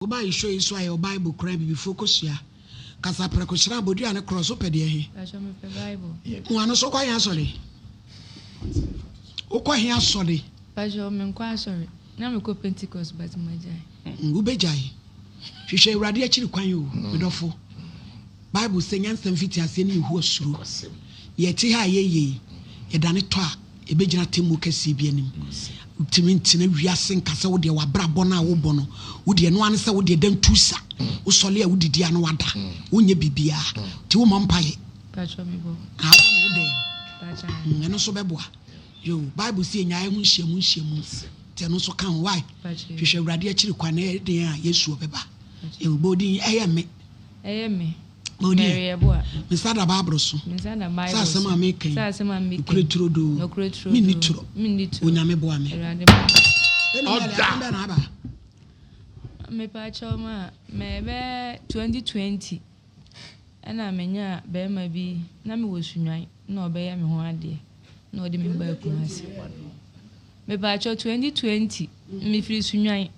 Oba you show is why your Bible cry be focus ya. Kasa prekoshira bodu ane cross ope de he. Pastor me Bible. Wano so kwa yan sorry. Okwa hin sorry. Pastor me kwa sorry. Na me ko Pentecost but ma jai. Ubejai. Hwehwe Awurade akiri kwan yo medofo. Bible say nyansam fiti ase ne hu osuro. Ye ti ha ye dane to a ebegyina temu kase bi anim. Timintina wiase nkasa wo de wabrabɔ na wo bɔ no wo de no ane sɛ wo de dan tusa wo sɔle a wo didi ano wada wo nye bibia ti wo mampaye Pastor me bo ka wo de Pastor ɛno so bɛboa yo Bible say nyae ho nhyiamu te no so kan why hwehwɛ Awurade akiri kwane de a Yesu obɛba e bodi ɛyɛ me Modi misada Bible so misada Bible sa sama me kan sa sama me kureturo do minni turo onyame boa me oda me pa choma me be 2020 ana menya be ma bi na me wo sunwan na obeya me ho ade na ode me ba kumasi me pa cho 2020 me firi sunwan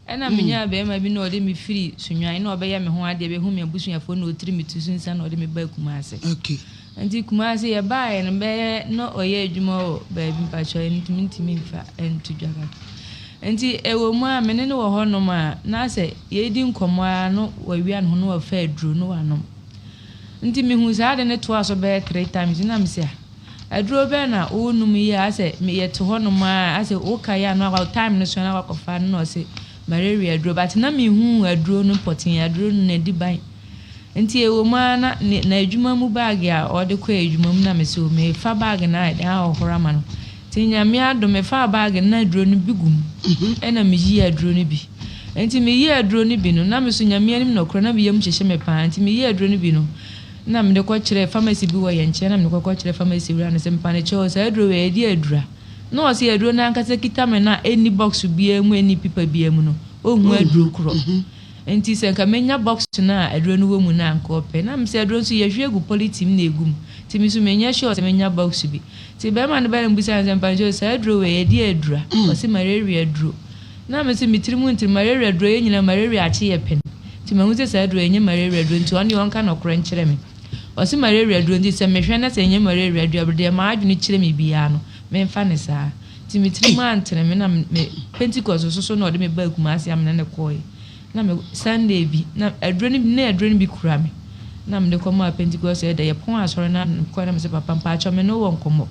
ana menya be ma bi na ode me firi sunwan na obeya me ho ade be hu me abusuafo na otiri me tusunsa na ode me ba kumasi okay anti kumasi ya bae no be no oye adwuma o ba bi pa cho ntimi fa entudwaga anti ewo mu a mene ne wo ho no ma na se ye di nkomo a no wa wi an ho no wa fa aduro no wa no nti mi hu sa de ne to aso be 3 times na me se aduro be na wo num yi a se me ye to ho no ma a se wo ka ya no wa time no so na wa kofa no se malaria aduro but na mi hu aduro no potin aduro no na di ban nti ewo mu a na adwuma mu bag a o de ko adwuma mu na me se o me fa bag na da ohora ma no tinyame ado me fa bag na aduro no bigum ena me yi aduro no bi enti me yi aduro no bi no na me so nyame anim no kro na be yam hyehye me pa enti me yi aduro no bi no na me de ko kire pharmacy bi wo ye nche na me ko kire pharmacy wura no se mpa ne che o sa aduro we di adura na o se aduro na nkasa kita me na any box bi emu any pipa bi emu no o hu aduro kro enti se nka menya box na aduro no wo mu na nka ope na me se aduro so ye hwe gu politim na egum ti mi so menya sure se menya box bi ti be ma ne ba mbusa nse mpa jo sa aduro we ye di adura o se malaria aduro na me se mitirimu nti malaria aduro ye nyina malaria ache ye pen ti ma hu se sa aduro ye malaria aduro nti oni won ka no kro nkyere me o se malaria aduro nti se me hwe na se nye malaria aduro de ma adwene kyere me bia no me mfa ne sa ti mitirimu antere me na me Pentecost so na ode me ba kumase am na ne koy na me Sunday bi na aduro ni bi kura me na me de komo a Pentecost e de ye pon asore na ko na me se papa mpa acho me no won komo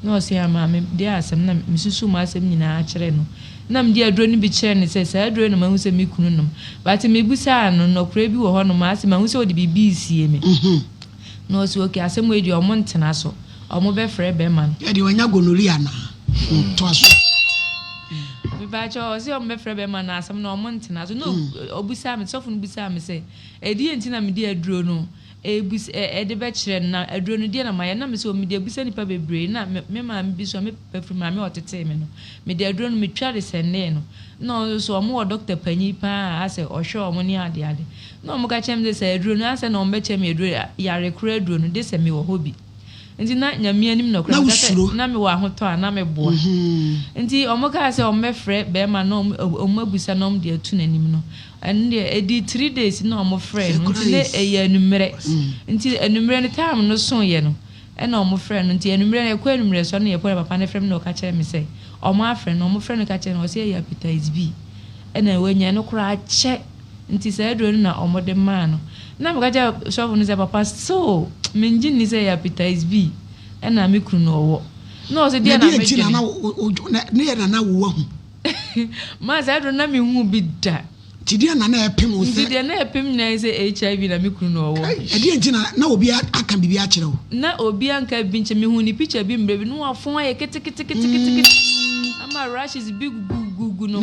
na o se ama me de asem na me susu ma asem nyina a kire no na me de aduro ni bi kire ne se sa aduro no ma hu se me kunu no but me busa no no kura bi wo ho no ma asem ma hu se o de bibi sie me no so okay asem we de o mo ntena so o mo be frɛ be man e de wanya gonoria na to aso me ba cho o se o me frɛ be man na asem na o mo ntena so no obusa me sofo no busa me se e di entina me de aduro no ebus de be kire na aduro no de na maye na me se o me de busa nipa bebre na me ma me biso me pefri ma me otete me no me de aduro no me tware sene no no so o mo doctor panyi pa ase o hwe o mo ni ade no mo ka chem de se aduro no ase na o me chem aduro ya rekura aduro no de se me wo hobi nti na nyame anim no kra na me wa hoto a na me boa nti o mo ka se o me frɛ be ma no o mo busa no de atu nanim no and edi 3 days na o mo frɛ no nti ne eya enumere nti enumere ne time no so ye no e na o mo frɛ no nti enumere ne kwa enumere so na ye pɔ papa ne frɛ me no ka kyerɛ me se o mo afrɛ no o mo frɛ no ka kyerɛ no o se ya hepatitis B e na wanya no kra kyɛ nti se aduro na o mo de ma no na me ka kyerɛ so no se papa so menji ni se hepatitis B e na me kunu no wo no o se dia na me ne na wo hu ma se aduro na me hu bi da tidia na na epem wo se tidia na epem na se HIV na me kunu no wo e dia nti na obi aka bibi a kyerɛ wo na obi anka bi nche me hu ni picture bi mbre bi no afon aye kete ama rashes big gugu no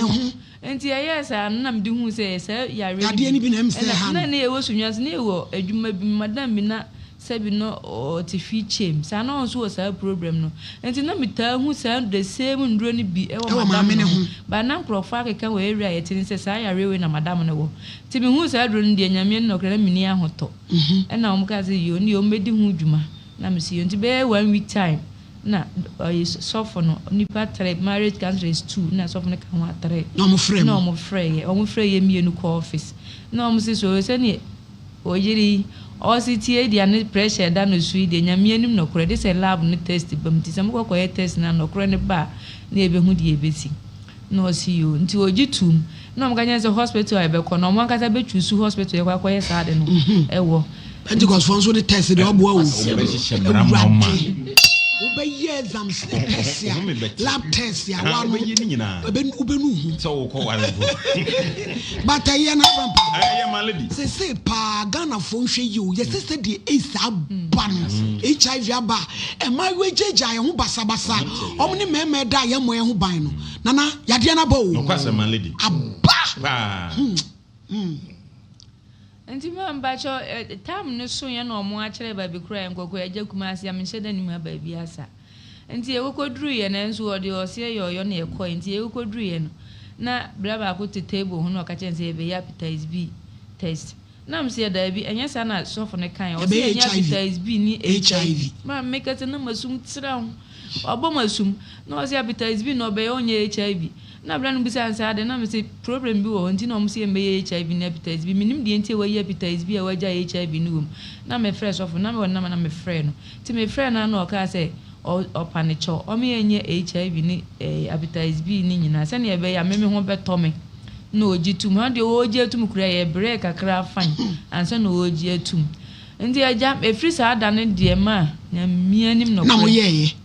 enti yes na me de hu se yare ade ni bi na mse ha na na ewo sunwase na ewo adwuma bi madam bi na sabi no o ti fi chem sa na on so wo sa problem no enti na me ta hu sa the same ndro ni bi e wo madam no ba na nkrofo akeka we area ye tin se sa yare we na madam no wo ti me hu sa dro no de nyame no kra na mini ahoto e na o mo ka se yo ni o medi hu dwuma na me se yo enti be 1 week time na sofo no nipa 3 marriage country is 2 na sofo no kan wa 3 na mo frɛ ye mienu ko office na mo se so se ne oyiri o sitie dia ne pressure da no sui de nya mienum no kore de se lab no test bam ti sam ko ye test na no kore ne ba na ebe hu de ebesi no see you nti ojitum na mo ganya se hospital e be ko no mo ankasa be chusu hospital e kwa ye sa de no ewo Pentecost funds with the test the obo wo obeye exams test ya lab test ya wa no obenu so wo ko wa but aye na rampa aye malady say pa Ghana fo hwe yi o ye say the ace ban HIV aba e ma we jeja ye ho basabasa omni meme da ye mo ye ho ban no nana yade na ba o no kwase malady aba Nti mamba cho tam ne so ye na omo a kire ba bi kura nkoko eja kumasi am nhede ni ma ba bi asa nti e kokoduru ye na nso ode ose yoyo na e ko nti e kokoduru ye no na bra ba ko te table ho na ka chense e be hepatitis B test na am se da bi enya sa na sofo ne kan o se enya hepatitis B ni HIV ma make te na masum tsira ho obo masum na o se hepatitis B no be onye HIV na bra no bisa ansa de na me se problem bi wo nti na mo se mbe HIV na hepatitis B minim de nti we hepatitis B a waja HIV ni wom na me fresh off na me na me frɛ no ti me frɛ na na o ka se o panicho o me enye HIV ni hepatitis B ni nyina se na ye be ya me ho beto me na ojitum ha de oji atum kura ye break akra fine ansa na oji atum nti aja e free sa da ne de ma na mianim no na mo ye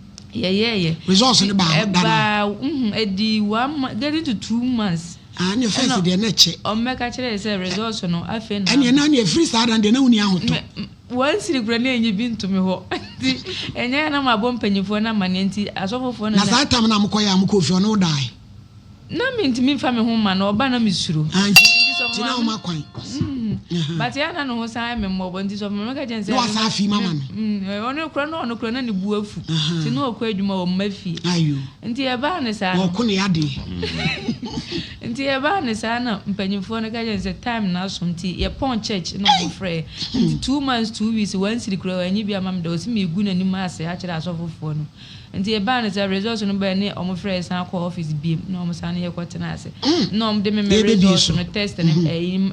results ni ba edi 1 month getting to 2 months and your face dey na che o meka kire say results no afi na ene na na free sa da de na uni ahoto once the granny enyi bi ntumi ho enya na ma bom panyifo na mane nti asofofo na za tam na mkoya amkofi ono dai na mi ntimi fa me ho ma na oba na misuro ti na o makwan but ya na no ho san me mmobo nti so me ka jense no sa afi mama no ono kro na ne bu afu ti no okwa adwuma wo mafi ayo nti e ba ne sa wo ko ne ade nti e ba ne sa na mpanyimfo ne ka jense time na so nti ye pon church no mo frɛ nti 2 months 2 weeks one siri kro anyi bia mam da o si me gu na ni ma ase a kire asofofo no nti e ba ne sa results no ba ne o mo frɛ san ko office bi no mo san ye kwotena ase no mo de me results no test ne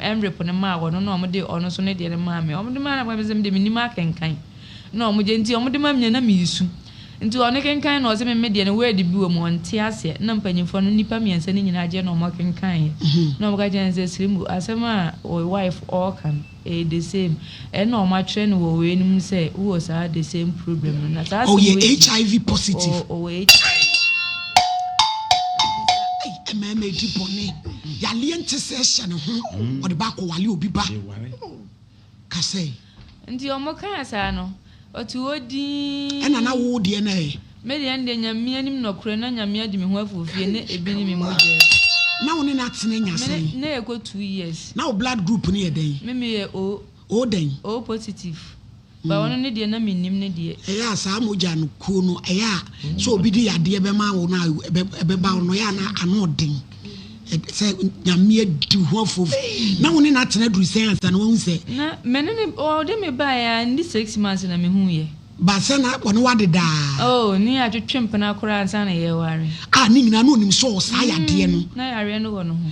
emrep ne ma wo no mo de ono so ne de ma me o mo de ma na ba me de me ma kenkan no mo je nti o mo de ma me na me yisu nti ono kenkan na o se me de ne word bi wo mo nte ase na mpanyimfo no nipa miensa ne nyina je no mo kenkan no mo ga je nse sirimu asema o wife all can the same and no ma train wo we nim say wo sa the same problem na sa HIV positive mama di bone ya liente session ho o de ba ko wale obi ba ka say nti o mo kan asa no o ti odi ena na wo de na me de ende nyamia nim no kure na nyamia di me ho afofie ne ebi ni me moje na woni na tene nyase na e go 2 years na o blood group ni e den me ye o den o positive ba wono ne de na minim ne de ya sa moja no ku no ya so obi di yade be ma wo na be ba no ya na ano den say nyamia di ho afof na woni na tene duru science na won say na mene ne o de me ba ya ndi 6 months na me hu ye ba se na woni wade da ni atwetwem pana kora ansa na ye ware ni nyina no nim so sa yade no na yare no wono ho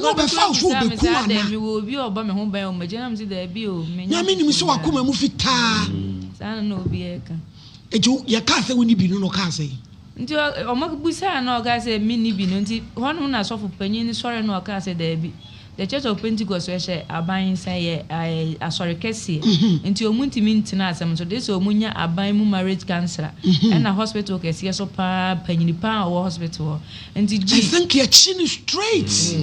no be fa so be ku ana me wo bi oba me ho ban o magena mzi da bi o me nya me nim so akoma mu fita sana no bi e ka eju ye ka se woni bi no ka se nti o mabusa na o ga se me ni bi no nti hono na sofo panyin ni sore na o ka se da bi the Church of Pentecost we share aban say asori kese nti omunti mintina asem so dey so omunya aban mu marriage cancer na hospital kese so pa panyini pa o hospital nti I think your chin is straight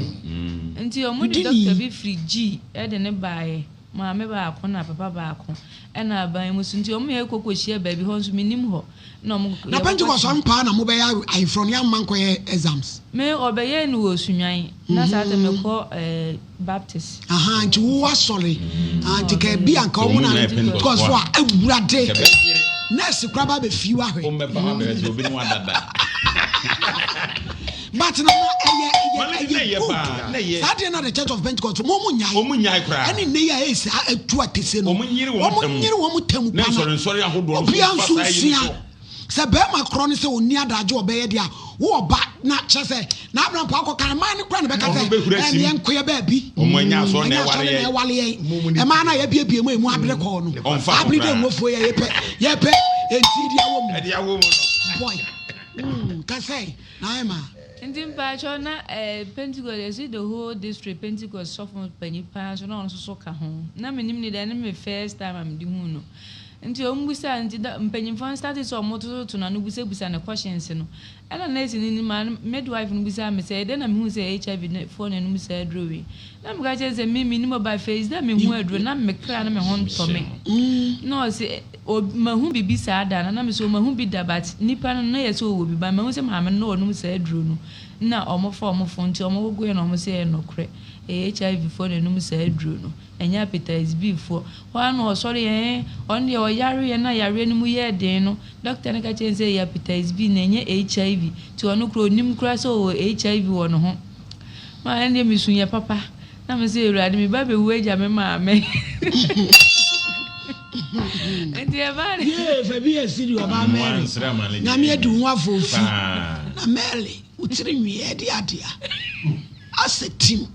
nti omudi doctor bi free G e de ne baaye ma me ba akọ na papa ba akọ e na aban mu so nti omu ye kokohia ba bi ho so minim ho na Pentecost on pa na mo be ya I from ya man ko exams me obeye ni wo sunwan na sa te me ko Baptist nti wo asori nti ka bi anka o na because for awurade nurse kraba be fiwa hwe o me ba be so obi ni wa dada but na Saturday na the Church of Pentecost mo nyai kra ani ne ya esi atu atese no o mo nyiri wo tam na so ahodo obi anso sia se be ma kro ne se oni adaje obeye dia wo ba na che se na abran pa akokan man ne kra ne be ka se e enkoye ba bi omanya so na wale ye e ma na ye bie mu abere ko no abere de nwofo ye pe enti dia wo mu boy ka say na e ma Intim Pacho na Pentecost is the whole district Pentecost sophomore penny pass on so ka ho. Na menim ni da me first time am di hu no. Nti ombusa nti da mpenyimfo started so moto to na no busa na questions no. Ela na esi ni man midwife no busa me say de na me hu say HIV phone no say adrowe. Na me ga say me ni mobile face da me hu adro na me kra na me hon to me. No say o mahu bibi sa da na me so mahu bi da but nipa no na ye so wo bi ba mahu say ma me no no say adro no. Na omofo nti omogogo na omo say no kre. HIV phone no say adro no. Enya hepatitis B for one or sorry on the yari na yari no mu ye den no doctor na ka chen say hepatitis B na enye HIV ti onu kro nim kra so HIV wo no ho ma ende mi sunya papa na me say urade mi ba be wu eja me ma me enti e ba ni ye fa bi esiri oba mele na me edu hu afofi na mele utiri mi e di adia asetim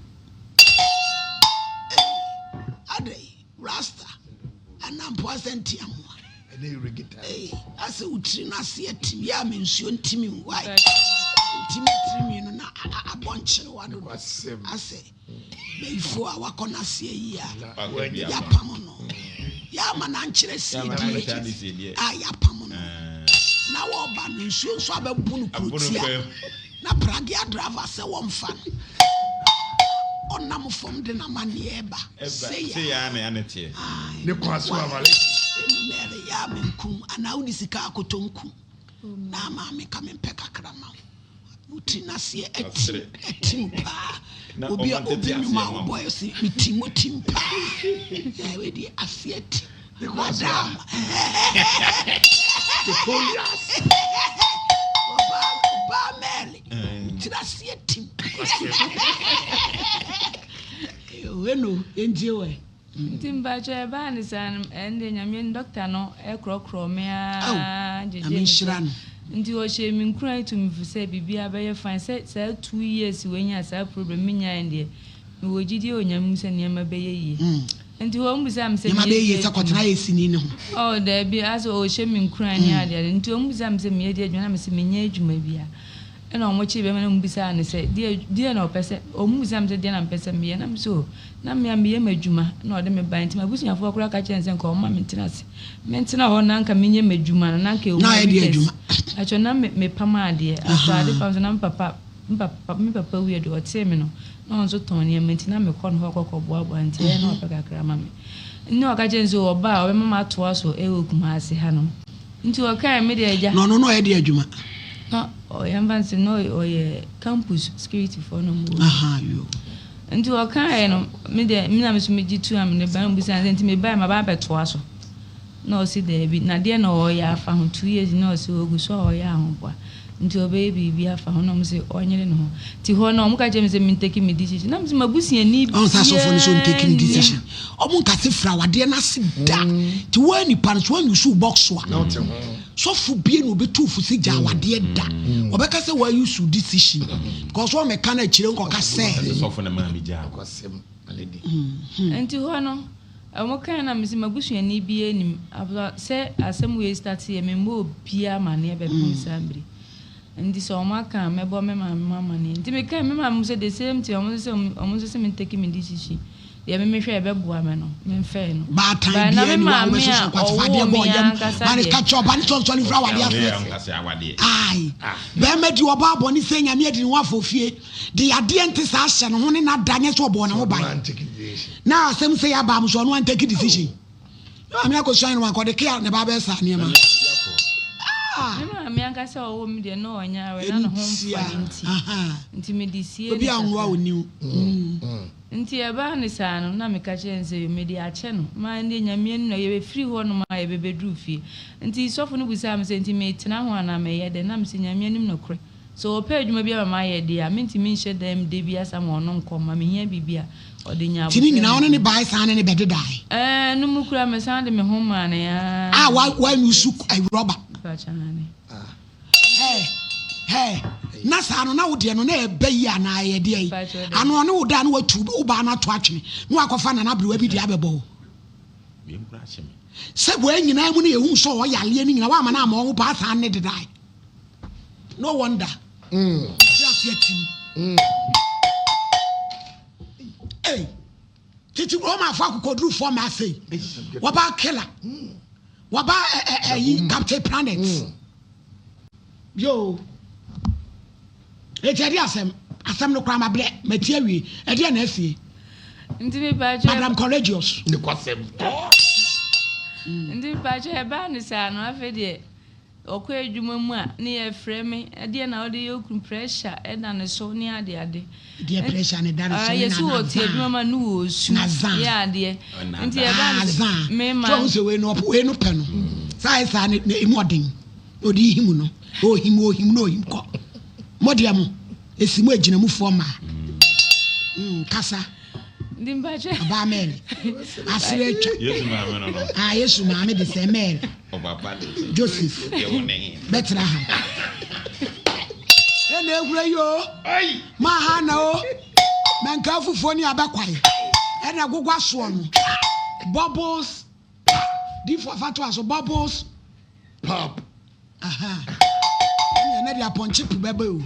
Rasta and I'm poisoned amwa. And they regita. I say, Utrina see a team, ya mention Timmy White. Timmy, no, a bunch of what I say. Before I walk on a see ya, Yapamono. Yaman Anchles, Yapamono. Now all banning soon so I have a bunukutia. Na Pragia driver say one fan. Onam from the Namanieba. Say ya, Nanity. The Quaswavale. Yaminkum, and now this is Kakotonku. Nama me come in Pekakrama. Utina see a timpa. Obi a obi boy see me timpa. Already a fiat. Madam. The police. Oba Merly. Tina see a timpa. Weno enjewe Timba cheba ni san ende nyame doctor no ekrokro me a jeje ndi o she mi nkran to mi fuse bibia be ye fine say 2 years wenya sa problem mi nya ende mi wogidi onyam se ne ma be ye ndi ho mbusa me se ma be ye se kwotena yesini ne ho oh da bi aso o she mi nkran ni ade ndi o mbusa me se me ye di adwuna me se me nya adwuma bia ena omo chi be me na mbisa ne se die na opese o mbusa me se die na mpese me na me so na me ye madwuma na ode me ban ntima busunyafo akura ka chense nka o ma maintenance ho na nka menye madwuma na nka o na ye di adwuma acho na me pama ade aso ade pam so na papa wi de o tie me no na onzo ton ne maintenance me kɔ no ho akɔkɔboa boa nti na opeka kra ma me ni o ka chense o ba o be mama to aso e wo kuma ase ha no nti o kai me de aja no ye di adwuma no o yamba no o ye campus security for no mo yo nti o kan no me na me so me gitu am ne ban busa nti me ba ma ba beto aso na o si de bi na de na o ya afa ho 2 years na o si ogu so o ya ho bwa nti o baby bi afa ho na mo se onyere no ti ho na o mo ka je me se me take me decision na mo se mabusia ni bi on sa so for so take me decision o mo ka se fra wade na se da ti wa ni pan so wan shoe box wa so fu bie no betu fu se ja wade da obeka say why you should decision because one me kan akire nko ka say so fu na ma bi ja akwasem already nti ho no amo kan na me se mabusia ni bi enim after say asem we start here me mo bia ma na e be sambri ndi so ma kan me bo me mama ni ndi me kan me mama say the same thing omo say me take me decision ya me hwe ebe boa me no me mfe no ba tan bia ni wa me so kwatfa de bo yam man ka cho ban so ni fra wade afre ai be me di oba bo ni se nyame adi ni wa fofie di ade ente sa hye no ho ni na danye so bo na ho ban na asem say ya ba mo so no an take decision no me akoshan no akode kia ne ba be sa ne ma me anka se o mi de no onya we na no ho mfa nti me di sie obi anwa oni nti eba ne sa no na me ka chense me di ache no ma ndi nyame no ye be free ho no ma ye be bedru fie nti sofo no busa me se nti me tena ho na me ye de na me se nyame nim no kre so o pa adwuma bia ma ye de a me nti me nhye dem de bia sa ma ono nko ma me hia bibia o de nya tini nyina ono ne bai sa ne bede dai no mu kura me sa de me ho ma ne ya wa nusu ai roba Pachane. Hey, Nasa no na wo de no na e ba yi ana ye de yi. Ano ne wo da no watu wo ba na to atwe. No akofa na na bre wa bi de abebo. Me mbra hye me. Se bo anyina mu ne ehu so wo yale ni nyina wa ma na ma wo ba san ne de dai. No wonder. Hey. Titi o ma fa kokodru for ma say. Waba killer. Waba Captain Planet. Yo. Eti asem no kwa mable matia wi e de na afie ndi me baje Madam Courageous ne kwasem ndi baje e ba ni sa no afi de okwa adwuma mu a ne ye frɛ me e de na o de yoku pressure e da ne so ne ade de pressure ne da so na yesu o ti adwuma ma no wo su ya de ndi e ba ni me ma so we no pe no sa ne emoden odi himu no o him ko modiamo esimu agina mu fo ma kasa ndimbaje ba men asire twa Yesu ma me no Yesu ma me de se men Obaba Joseph ye woni Bethlehem ene egura yo ai ma ha na o manka fufuo ni abakwai ene gugwa so no bubbles difo fato aso bubbles pop aha ene dia ponche pu bebe o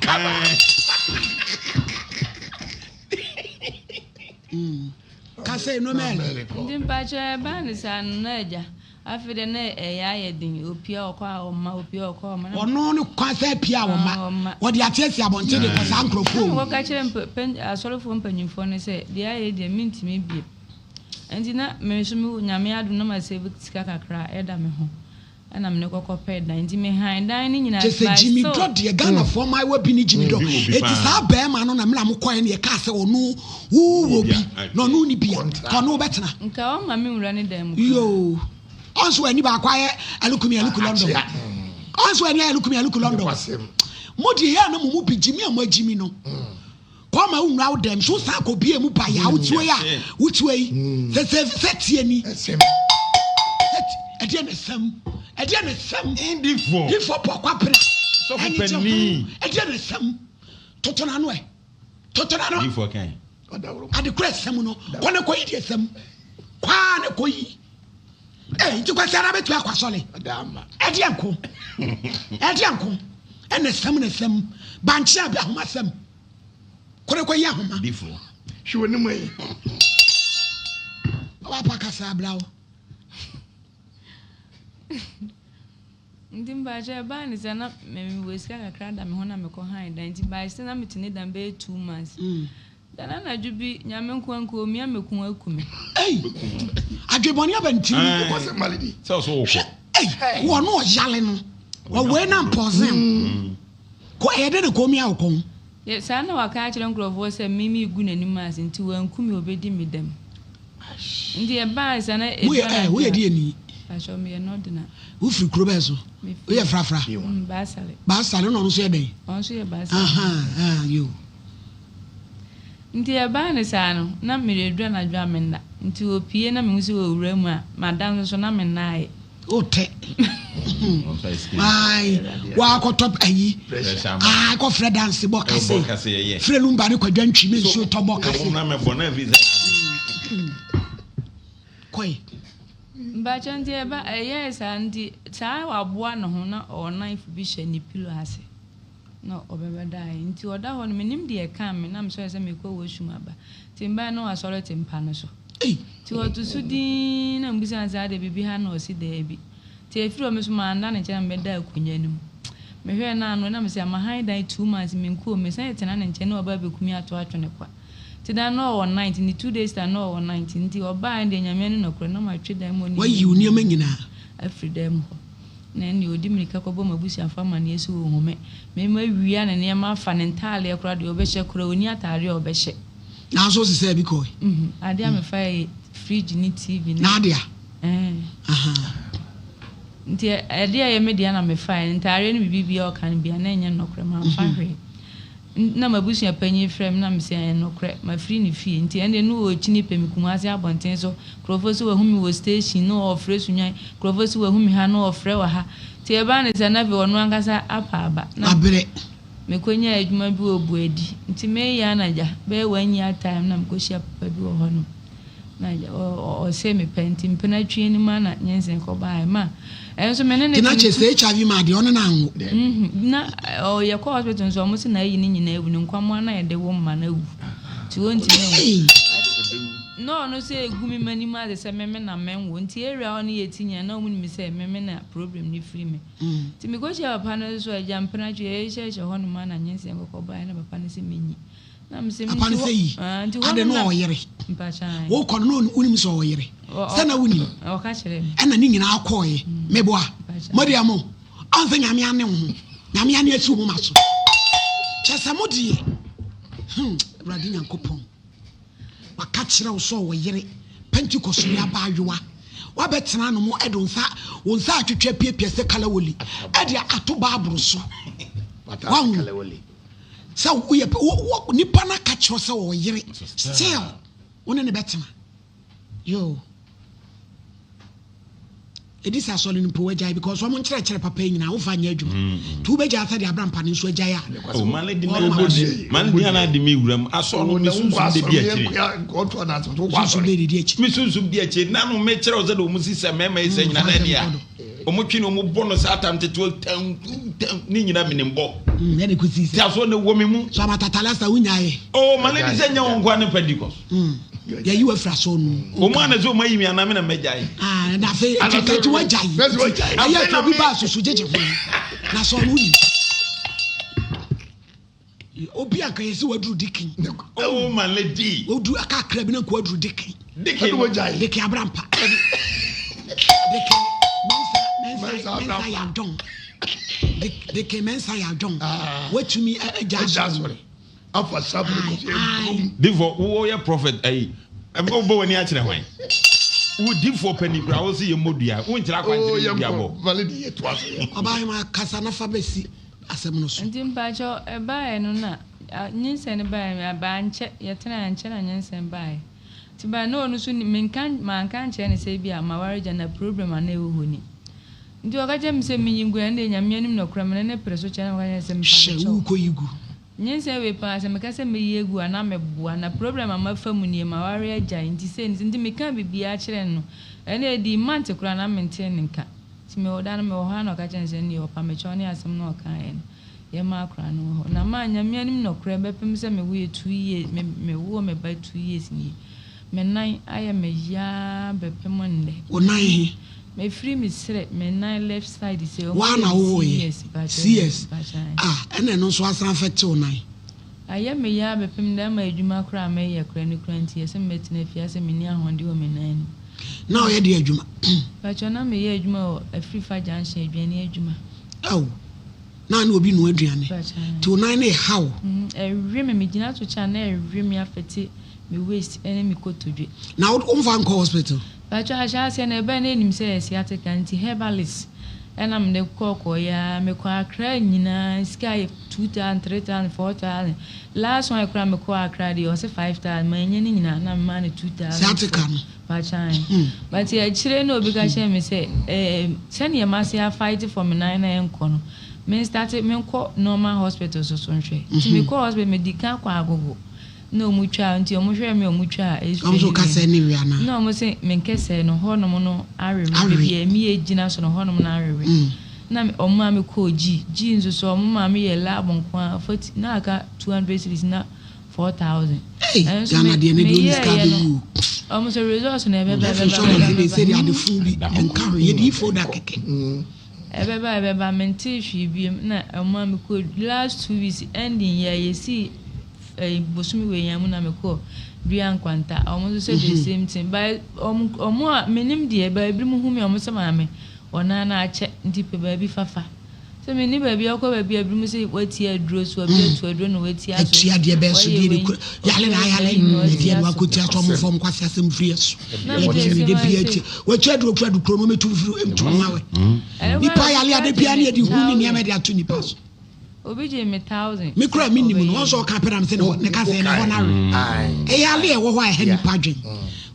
kase no mele ndimbaje ba ni sa no eja afide na eya yedin opia okwa oma opia okwa oma ono ne kwase pia wo ma wo de atiasi abonte de ko sa nkrofo wo ka kire asorofo mpanyimfo ne se de aye de mintimi bie enti na me so me nyame adu na ma se sika kakra eda me ho ana me ne kokopɛ dan enti me han dan ni nyina just Jimmy Dod ye Ghana for my we bi ni Jimmy Dod eti sa be ma no na me la mo koe ne ka se onu wo bi no no ni bia ko no betena nka o ma me nwura ne dan mu yo onso ani ba kwaye alukumi London onso ani alukumi London mo di here na mo bi Jimmy am Jimmy no ko ma unra wo dem so sa ko bia mu ba ya wutuwe ya wutuwe yi se tie ni Ede ne sam indifo difo pokwa pra so pani ede ne sam totona no difo kan ade kura sam no kone ko yi sam kwa ne ko yi nti kwa sara betu akwasole adama ede anko ene sam ne sam banchi abi ahoma sam kone ko yi ahoma difo hwe ne mai wa pakasa blawo ndimbaje ba ni sana me wesika kakra da me ho na me ko han dan ti ba se na metini dan be 2 months dana na jubi nyame nkuanku omi amekun akume adweboni abanti ko se malidi so wo ko wo no yale no wo we na mpozen ko ede de ko mi akon ye sana waka akire nkrofo se mimi igu nanim as nti wankumi obedi mi dem ndi e ba sana e wo ye di eni asho me no dina wo firi kuro be so wo ye frafra ba sale no so ye den on so ye ba sale yo ndi e ba ne sana na mere dua na dua me nda nti opie na me nso owura mu a madam so na me nai o te ai wa ko top ayi ko fre dance bo kase fre lumba ne kwadwa ntwi me nso to bo kase na me bona visa koi mbacha ndi eba yes andi ta waboa no ho na o knife bi hye ni pillow ase no obebe dai nti oda ho no menim de e kan me na me so se me ko wo shuma ba timba no asore timpa no so ti o to sudi na mbisa za de bibi ha na o si de bi ti efiro me so ma nda ne nche me da akunya nim me hwe na no na me se ama han dai 2 months me nko me se tena ne nche na oba bekumi ato atwene kwa ti da no on 19 ni 2 days da no on 19 ti oba ande nyame no nokro na ma twe da mo ni wa yi uni ma nyina afridem ho na ni odi mirika ko bo mabusi afa ma na esi wo home me ma wia na ne ma fa ne ntale ekura de obehye kura oni atare obehye na so se se bi ko ade am fa fridge ni tv na ade nti ade ya media na me fa ntare ni bibia o kan bia na enye nokro ma fa hwe na mabusu apanyi frem na mse enokre ma free ni fie nti ende no o chini pemikumu ase abonten so krofo so wahumi wo station no ofre sunyan krofo so wahumi ha no ofre wa ha ti e ba ne se na be onu ankasa apa aba na abre mekonya adwuma bi obuedi nti me ya naja be wanya time na mkoshia papa bi wo hono naja o se me penti mpena twie ni ma na nyensen ko ba ma enso me ne ne tina chese HIV ma de ono na anwo na o ye ko hospital so mo se na yi ni nyina ewu ni nkwamo na ye de wo ma na ewu ti won ti ne no say gumi mani ma de se meme na menwo nti area on ye tinye na omu ni se meme na problem ni free me ti mi go share papa no so eja mpena twe she hono ma na nyense ko ba na papa ne se menyi na me se papa ne se yi ade no oyere mpacha wo ko no unim so oyere se na unim o ka kire me na ni nyina akoye mebo a modiamo anse nyame ane ho nyame ane atu mu maso chesa modie radi nyankopon waka kire wo so wo yere Pentecost ya ba adwoa wa betena no mo edonsa wonsa atwetwa piepie se kala woli ade ato baabro so kala woli sa uye nipa na ka kire so wo yere still wona ne betena yo edisa so no po wajai because wo mon kire papa nyina wo fa nya adwuma tu beja asa de abrampa ne so ajai a o male di na de mi wuram aso no mesu de bi akire go na to so be de akire mesu bi akire na no me kire o ze de o musi se mema ise nyina na dia o mo twini o mo bono sa atam tetu ni nyina menimbo ya de kusi se aso ne wo me mu so amatatala sa wunyaaye o male di se nya won kwa ne Pentecost ya yiwa fraso no o mo na zo mayimi ana me na mejai na fe tetu wajai aya to bi ba susu jeje ho na so no ni obi aka yesi wadru dikin o male di odu aka akra bi na ko wadru dikin wajai dikin abrampa mensa ya don dikin mensa ya don watumi ajasori afa sabu ko divo wo ye prophet ai ebo bo wani a kire hwan wo divo panikura wo se ye modua wo nkira kwa nkira dia bo validi yeto aso oba ma kasa na fa besi asem no so ndi mpacho eba eno na nyinsen ba me aba nche yetena nche na nyinsen ba ti ba no no so ni menkan mankan che ne se bia mawarija na problem ana ewo ni ndi okaje mse minyingwa ndi nyame anim na kura me ne preso che na okaje se mpacho shewu ko yigu nyense we pa se meka se meyegu ana meboa na problem amafamu nie maware agya nti se ndi meka bibia kire no ene di mante kura na maintain nka ti me oda na me ho na ka chense ni opa me chone asem na oka en ye ma kura no ho na ma nyame anim no kura bepem se me we 2 years me wo me ba 2 years ni me nan aye me ya bepem nde o nan me free me sre me nan left side say o wana wo yes ene no so asan fete o nan aye me ya bepem da ma adwuma kura me ye kura ni kura nti ye se metina fia se me ni ahonde o me nan na o ye de adwuma ba chona me ye adwuma o free fa junction adwani adwuma aw na na obi no aduane ti o nan na how every me gina to cha na every me afeti me waste ene me kotodwe na o mfa nko hospital ba cha sha se na ebe na enim se sciatic anti herbalist ena me de kokko ya me kwa akra nyina sky 2000 3000 4000 last one akra me kwa akra di o se 5000 ma nyene nyina na me man 2000 sciatic no ba cha but ya chire no obi ka she me se send ye ma se fight for me 9 enko no me started me ko normal hospital so nhwe ti me ko hospital me dika kwa agogo no mutwa nti omhwe me omutwa amso ka se ni wi ana no mo se me nkese no ho no mo no arewe bia mi ejina so no ho no mo na arewe na me omma me ko ji nzo so omma me ye lab nkwa 40 na aka 200 cities na 4000 Ghana de ne do ska be you almost a resource na be be say they are the food encounter ye di food akeke ebe menti hwi bi na omma me ko last 2 weeks ending ye see bosumi we yamu na me ko bia nkwanta almost say the same thing by omo menim de ba bi mu humi omo sama me ona na ache ndi pe ba bi fafa so me ni ba bi akwa ba bi mu say wati aduro so bi atu aduro no wati aso ati ade be so di yale na yale ni di adu akoti aso mo fom kwase asem free so ye di bi ati wati aduro kura dukro no metu free mtu mawe ni pa yale ade bia na di hu ni niam de atu ni paso Obi je me 1,000. Me kura minimum no so ka pera me say ne ka say na honare. E ya le e wo ho a he ni padwen.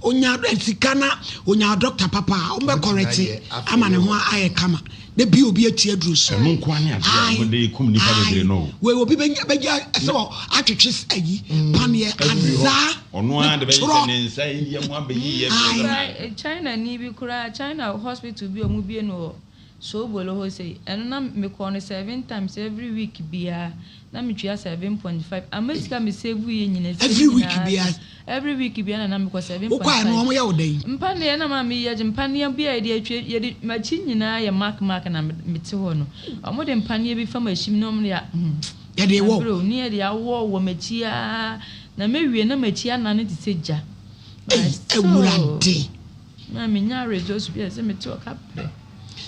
Onya sika na onya doctor papa o be correct ama ne ho aye kama. De bi obi ati aduru so. Mo nko ani ade mo de kum ni pa bebre no. We obi beja so atwetwe ayi panie anza. Ono a de be say ne nsa ye mo abeyi ye. China ni bi kura China hospital bi o mu bi no. So bolo ho say eno na me call 7 times every week bia na me twa 7.5 amesika me save ye nyina every week bia na me call 7.5 wo kwa no mo ya wodan mpa ne na ma me ye mpa ne bia ye de atwe ye de machi nyina ye mark na me te ho no omo de mpa ne bi fa machim no mo ya ye de wo bro ne ye de awo wo machi a na me wie na machi a na ne te seja ewurade na me nya rejoice bia se me te o kapre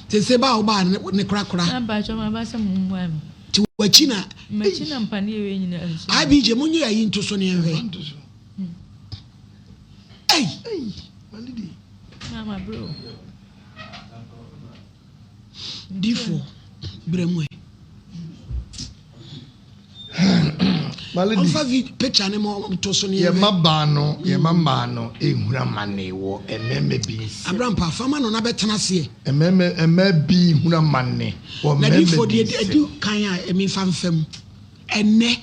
te se ba o ba ne kura na ba cho ma ba se mu am ti wachina machina mpane ye nyina abije munyu ya yinto so ne enwe Malidi mama bro difo bremwe Malidi Alpha vid picture ne mo to so ne ye maba no ehura mane wo ememe bi Abraham pa fama no na betena se ememe bi hura mane wo na difo de edu kan a emi famfam enne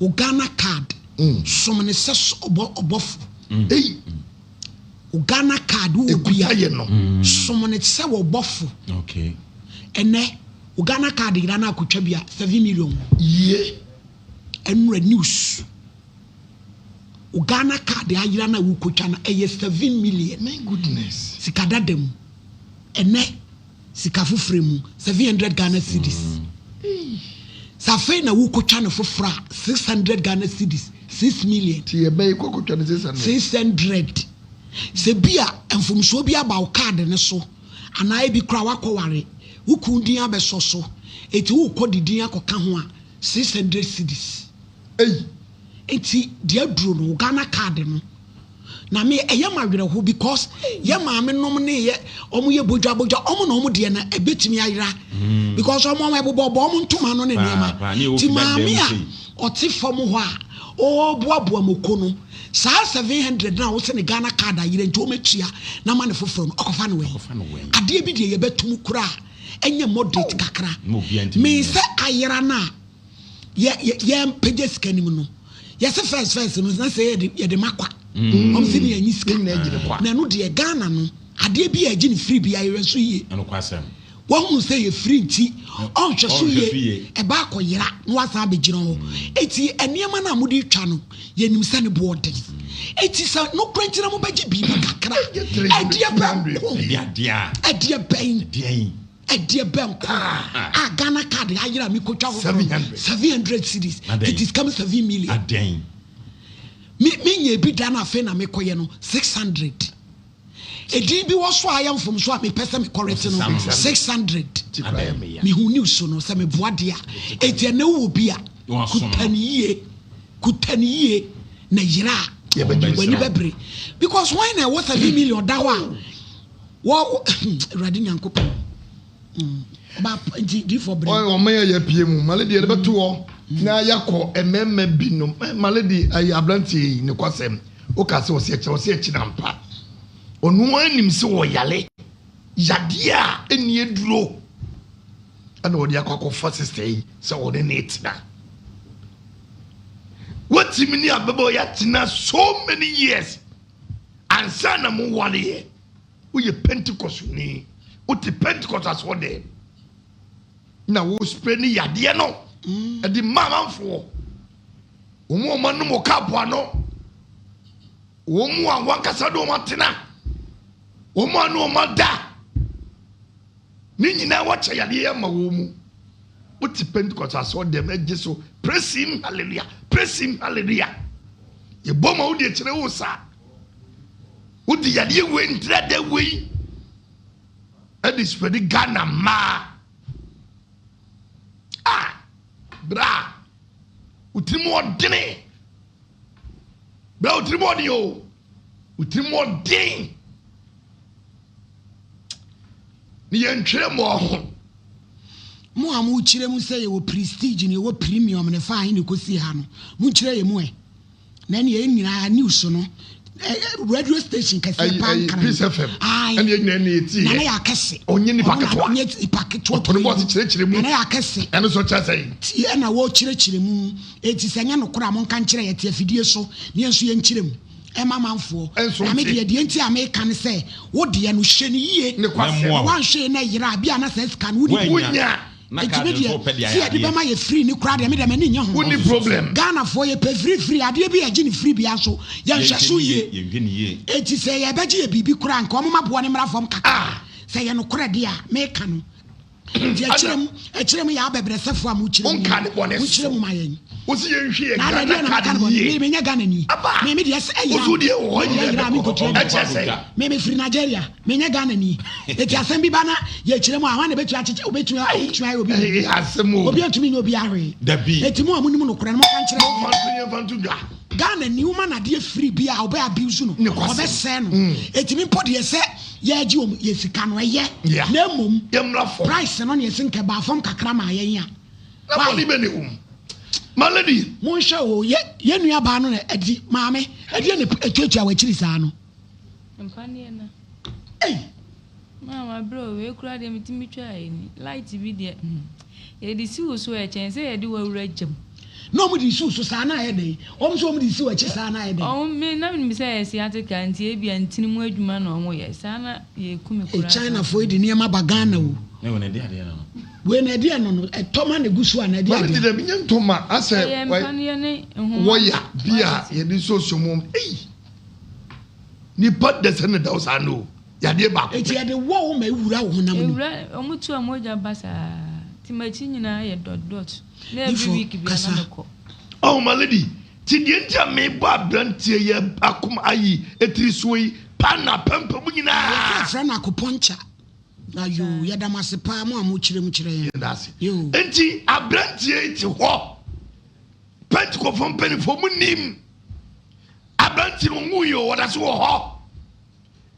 o Ghana card some ne ses obof o Ghana card wo bia ye no some ne se wo obof Okay. enne o Ghana card ira na akotwa bia 7 million ye enra news o Ghana card ayira na wo kotwa na 7 million. My goodness. Sika dadam enne sika fofremu 700 Ghana cedis safe na wo kotwa na fofra 600 Ghana cedis 6 million Ti ye be kokotwa ne 600 se bia enfumso bia ba o card ne so ana bi kra wakoware wo kundin abeso so eti wo kodidin akoka ho a 600 cedis eti dia duro no Ghana card no na me eyama werɛ ho because ye maame nom ne ye omo ye bodwa omo na omo de na ebetimi ayira because omo ebobo omo ntoma no ne nema ti maame a ɔte fam ho a o boaboa moko no saa 700 na wo se ne Ghana card ayira nti o metua na ma ne foforo no ɔkɔfa ne we ade bi de ye betum kura enye moderate kakra me se ayira na ye page scanim no ye se first no na se ye de makwa se ne anyi sika na no de Ghana no ade bi agi ne free bi ayira so yie Ano kwasem. Wọ́n say you free nti on hwe so ye e ba akoyira no wasa abegyina ho eti eniema na amudi twa no ye nim sane board eti sa no krantina mo bagi bi kakra edie ben a Ghana card ayira mi kotwa ho 700 cedis it is come 7 million Aden me nye bi da na fe na me koye no 600 edi bi wo so ayam from so me pese me correct no 600 me hu news no se me boade a eti na wo bi a kutaniye na yira wani bebre because why na what 7 million da ho wo ready nyankop ba di for bre o me ya pie mu Malidi de beto wo na yakọ ememme bi no Malidi ay abranti ne kwasem o ka se o se echi na mpa onu anim se wo yale yadia eni eduro ana wo de akọ for sister yi se wo ne netina what mini abebo ya tina so many years ansa na mo wale ye wo ye Pentecost ni wo te Pentecost as wo de na wo spray ni yade no e di mamanfo wo mo manu mo kapwa no wo mo anwa kasa do matena wo mo anu ma da ni nyina wo cha yade ya ma wo mu wo te Pentecost as wo de me so praise him hallelujah ye boma wo de kire wo sa wo di yade we ntra da we edi spray Ghana ma bra utrimo odene bra utrimo odi o utrimo odin ni yentwe mo ho mo amu chire mu say wo prestige ni wo premium ne fa hin ko si ha no mu chire ye mu e na ne ye nyina news no radio station kase pankran Peace FM and ye nyina ne ti na ya kase onye ni paketwa onye paketwa to bo chire mu na ya kase eno so cha say ti na wo chire mu eti senya no kora mo nka chire ye ti afidie so ne enso ye nchire mu Emma manfo na me de enti America ne say wo de no hye ne yie ne kwase wan hye na yira bia na say scan wo wonya na ka de so pe dia ya de be ma ye free ni kra de me de me ne nya ho woni problem Ghana for ye pe free ade bi agye ni free bia so ye hye so yie ye hwe ni yie eti say ye beje ye bibi kra nka o ma bo ne mra fam kaka say ye no kra de a me ka no di achirem ya bebrесefo am uchirem onka ne bone so uchirem ma yen wosi ye nhwe ye na na ka bone me nya Ghana ni me de yes e ya wosu de wo ya mi ko me free Nigeria me nya Ghana ni eti asem bi bana ye chirem a wan na betu achiche obetu ayi obi asem obi antumi ni obi ahwe eti mo amunim no kora no kan chire fantu ga Ghana ni woman na de free bi a oba abuse no oba se no eti mi podi se ye ji ye sika no ye na mum ye mrafo price no ne sin ke ba fam kakra ma ye ya na boni be ne malady mo hwe o ye nua ba no edi maame edi ne etuatua wa chiri sa no mpane na eh mama bro we kura de mitimi twa ni light bi de ye di si wo so e chen say ye di wa wura jam no mo di su so sa na ye dey o so mo di si wa chi sa na ye dey o me na me say ye si atika nti e bia ntini mu adwuma na o mo ye sa na ye kumi kura China for di niam ba Ghana o ne wona de ade na we na de no e toma ne gusu a na de ade de minye ntoma ase mpane ne wo ya bia ye di so so mum ni pat de se ne da usa no ya de ba ko eti de wo ma ewura wo nam no ewura o mutu amoja basa timachi nyina ye dot na every week bi na ko oh my lady ti de ntia me ba brantie ye akom ayi etiri suyi pa na pampa mu nyina fra na koponcha na yo ya damase pa mo amu chire ye that's enti abrantie ti ho pentiko fom penifo mu nim abrantie ngu yo wada so ho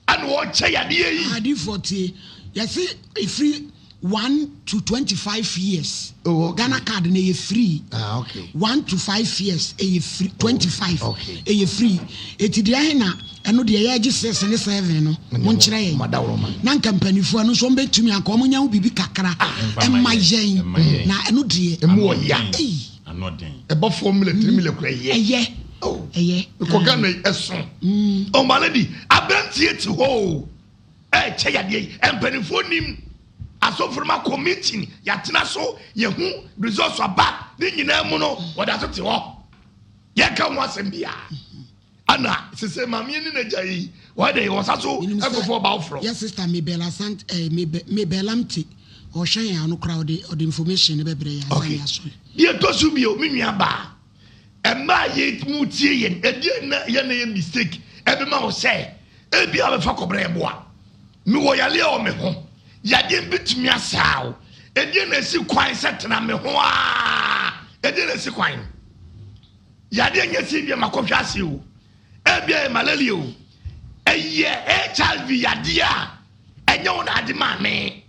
and wo che ya de yi adi 40 you see free 1 to 25 years Ghana card na ye free okay 1 to 5 years e free 25 okay e free eti de ahina eno de ye agi 6 ne 7 no mo nkyere ye na nkampanifo eno so mbetumi akọ mo nya wo bibi kakra emma yen na eno de emu ya anoden e bo formula 3 million kura ye eye ko Ghana eso o malady abrantie ti ho e che ya de empanifo nim asofuruma committee ya tena so ye hu resource aba ni nyina mu no wada so te ho ye ka mo asembia ana sese mami ni na jai wada ye wosaso ekofo ba ofro yes sister me bella sant me bellamti o hwan ya no crowd the information be bre ya okay ya so ye to su bi o mi nua ba emma ye mu tie ye edi na ye na ye mistake e be ma o say e bi a be fa kobre eboa mi wo yale o me ho yade bitumi asaaw edie na si kwan setena me ho a edie na si kwan yade nya si bi makofwa ase o ebia malaria o eye HIV yade a enya wona ade ma me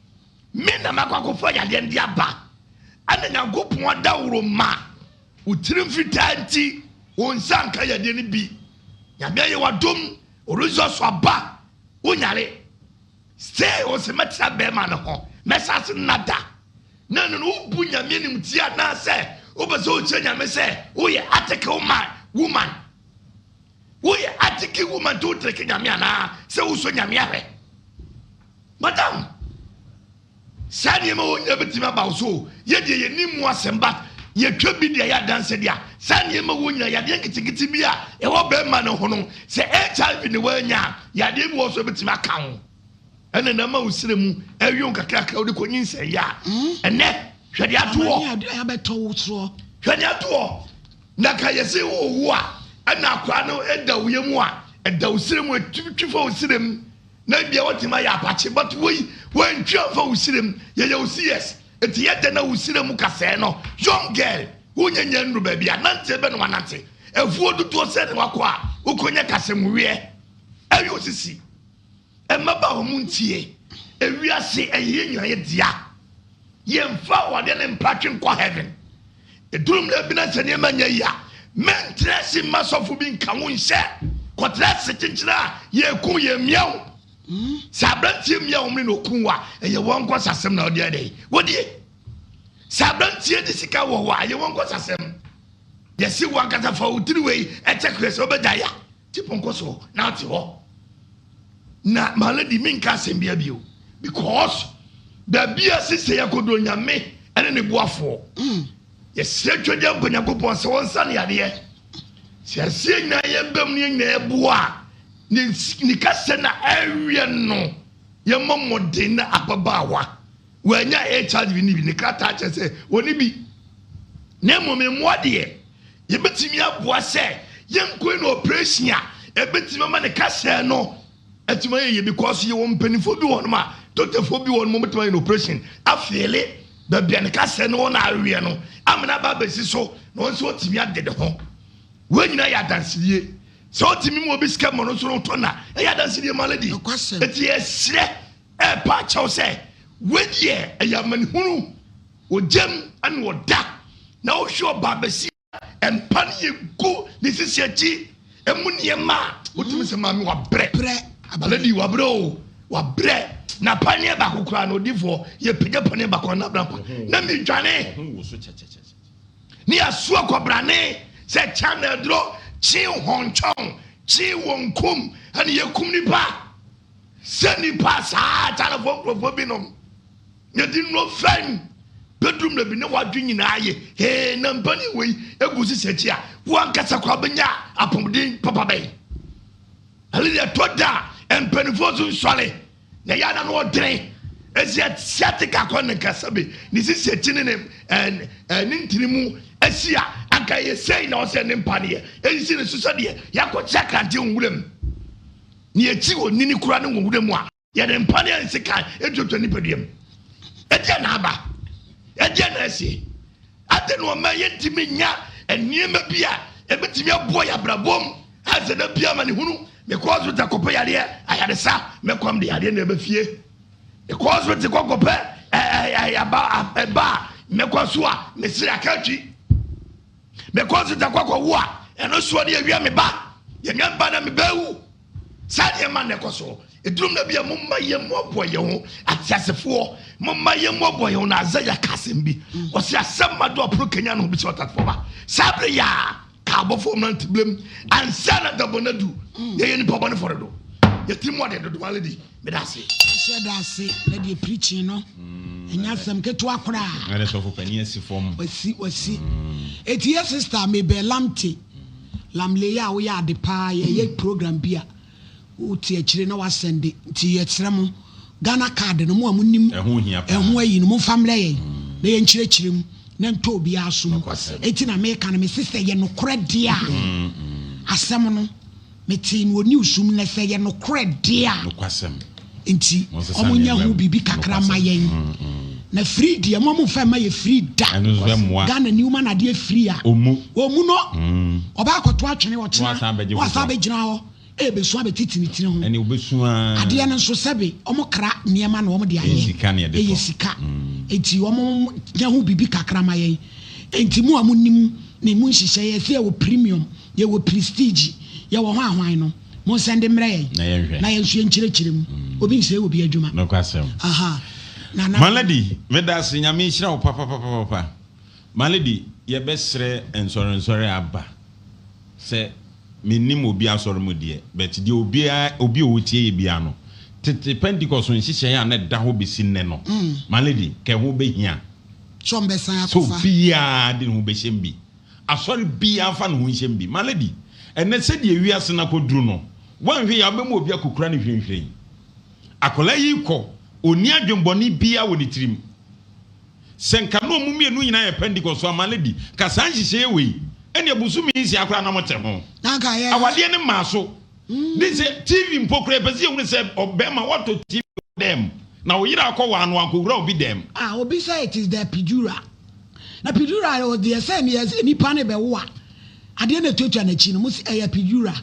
na makofwa yade ndi aba ana nyagopon dawro ma utirim fitanti wonsanka yade ni bi yade ye wadom orizo so aba wonyare stay o se metra be ma no ho mesas nada na no bu nyame nim tia na se o be so che nyame se o ye atake woman o ye atake woman to trek nyame ana se o so nyame ahwe madam sani ma o nya betima ba so ye de ye nimu asemba ye twa bi de ya dance dia sani ma wo nya ya de kitikiti bi a e wo be ma no ho no se HIV ni wa nya ya de bi wo so betima ka ho ene na ma usiremu ewion kakaka odi konyin se ya ene hwede atowo ya beto so hwede atowo na ka yese wo a ana akwa no eda uyemu a eda usiremu atwitwa usirem na bia wotima ya apache but we ntwa fa usirem ye ya ucs eti yede na usiremu kase no young girl wonyanya nru ba bia nante be no wanante efuo duto se ne wakwa ukonya kase muwie ayi osisi emaba omuntie ewiase eye nyaye dia yɛmfa wɔde ne mpatwe nkɔ heaven edurum na bi na sɛ nneɛma nya yi a mentrɛ si ma sɔfo bi nka wo nhyɛ kɔtrɛ se kyenkyere a yɛkum yɛmiaw sɛ aberanteɛ miaw mne no kum wa ɛyɛ wɔn nkɔ sasɛm na ɔde ɛdɛ wɔdie sɛ aberanteɛ de sika wɔ hɔ a ɛyɛ wɔn nkɔ sasɛm yɛsi wɔn ankasa fa wo tiri wei ɛkyɛ kura sɛ ɔbɛgya ya tipo nkɔ so na ɔte hɔ na maladi mi nka asɛm bia bio because baabi a sisi yɛkodo nyame ɛne ne boafoɔ yɛsrɛ twɛgya mpa Nyankopɔn sɛ wɔnsa ne yadeɛ sɛ yɛsrɛ nyinaa yɛbam ne nyinaa ɛboa ne kasa na ɛwie no yɛma mmɔden na ababaawa wɔanya HIV ne bi ne krataa kyerɛ sɛ wɔne bi na mmom mmoa deɛ yɛbɛtumi aboa sɛ yɛnkɔi no operation a ɛbɛtumi ama ne kasa no ɛtumi ayɛ yɛ because yɛwɔ mpanimfoɔ bi wɔ nom a doctorfoɔ bi wɔ nom bɛtumi ayɛ no operation afeele baabi a ne kasa no wɔn awie no amena ba bɛsi so na wɔn nso wɔtumi adede ho wɔn nyinaa yɛ adansidie sɛ wɔtumi mu obi sika mɔ no nso no tɔ na ɛyɛ adansidie ma lady eti yɛsrɛ ɛɛpa akyɛw sɛ wɔdeɛ ɛyɛ amanihunu wɔgyam ɛne wɔda na wɔhwɛ ɔba bɛsi ɛmpa no yɛ gu ne sisi akyi ɛmu nneɛma a wɔtumi sɛ maame wabrɛ lady wabrɛ o wabrɛ na paneɛ baako koraa na odifoɔ yɛpagya paneɛ baako na abrampa na medwane ne yɛsoa kɔbrane sɛ kyam na aduro kye hɔnkyɔn kye wɔnkum ɛne yɛkum nipa sɛ nipa saa kyanafoɔ nkurɔfoɔ bi nom yɛde no fɛn bedroom na bi ne wadwe nyinaa yɛ na mpa ne wei egu sisi akyi a wankasa kora bɛnya apɔmuden papa bɛyi ale deɛ tɔ da mpanimfoɔ so nsɔre na yada no ɔdene esi atiate kakɔ ne kasa be ne sisi akyi ne ne ntiri mu asi a anka yɛ sei na ɔsɛ ne mpa ne yɛ esi ne so sɛ deɛ yakɔ kyɛ krante nwuram ne akyi wɔ nini kura ne nwuram a yɛde mpa ne nsi kan etwetwe nipaduam ɛdeɛ na aba ɛdeɛ na asi ade no ɔma yɛntimi nya nneɛma bi a ɛbɛtumi aboɔ yɛ abrabom asɛ da bia ma ne hunu because with the copper yadeɛ ayaresa mɛkɔm de yadeɛ na ɛbɛfie because with the kɔkɔpɛ ɛba mɛkɔ so a mesiri akatwi because with the kɔkɔwo a ɛno soɔ de awia me ba yɛnya mba na mebɛwu saa deɛ ma na ɛkɔ so ɛdurum na bia momma yɛmmoaboa yɛ ho atiasefoɔ momma yɛmmoaboa yɛ ho na Isaiah ka asɛm bi ɔsɛ asɛm ma do ɔporo kanya no ho bi sɛ ɔtatefoɔ ba saa bere yɛ a kabofo mnant blem ansa na dabonadu yeye ni papa ne foredo yetimo ade do maledi me da se na de preaching no enya sam keto akora na so fo pani asifom wasi etie sister me be lamte lamleya wo ya de pa ye program bia wo tie kire na wasende ti ye kyerem Ghana card no mo amunim eho ayi no mo family ye na ye nkire kyerem na nto obi asom eti na me ka na me sister ye no korɛ asɛm no me ti no news na sɛ ye no korɛ dia no kwasɛm enti omunya hu bibi kakra ma yen na free dia mo fa ma ye free da Ghana ni uma na dia free a omu no oba akoto atwene wo kyena wa sa be gyina ho besu abetiti ni tire ho ene obesu a ade na nso sebe omo kra niema na omo de aye sika enti omo nya ho bibi kakra ma yen enti mu amunim ne mu nhihye ye se wo premium ye wo prestige ye wo hwan no mo sende mre na ye nsu enkyire mu obi nse obi adwuma no kwasem aha na malady medas nyame hira wo papa malady ye besre ensore aba se menim obi asoro mu de but de obi owotie ye bia no tete Pentecost nhihye ya na da ho besi nne no malady ke ho behia chombe san akofa so bia de ho behyem bi asori bia fa no ho hyem bi malady ene se de wiase na koduru no wanhwe ya bemu obi akokura ne hwenhwen akola yi ko oni adwemboni bia wo ne tirim senka no mu mienu nyina ye Pentecost so malady ka san hyehye we ene abusumi isi akora na mote ho naka ye awade ne maso this TV mpokure pese ye hu se obema what TV dem na oyira akwa anu ankowura obi dem obi say it is the epidural na epidural o de say ni pa ne be wo a ade na tuatua na chi no mo say epidural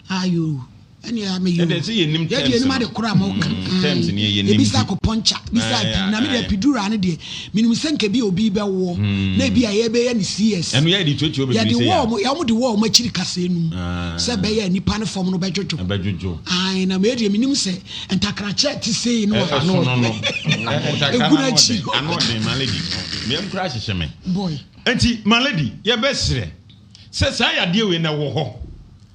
ayo Any I mean, they say you the cram terms in your name. Bisa ko poncha, bisa na me de pidura ne de. Minimum senke bi obi be wo. Na bi aye be ya ni CS. And we are the church obi say. Ya the war ma chiri kase nu. Se be ya nipa ne form no be dwojo. Ai na me de minimum se entakra che ti say no. No. Ano de my lady. Me am crash sheme. Boy. Enti my lady, ye be sere. Se sa ya de we na wo ho.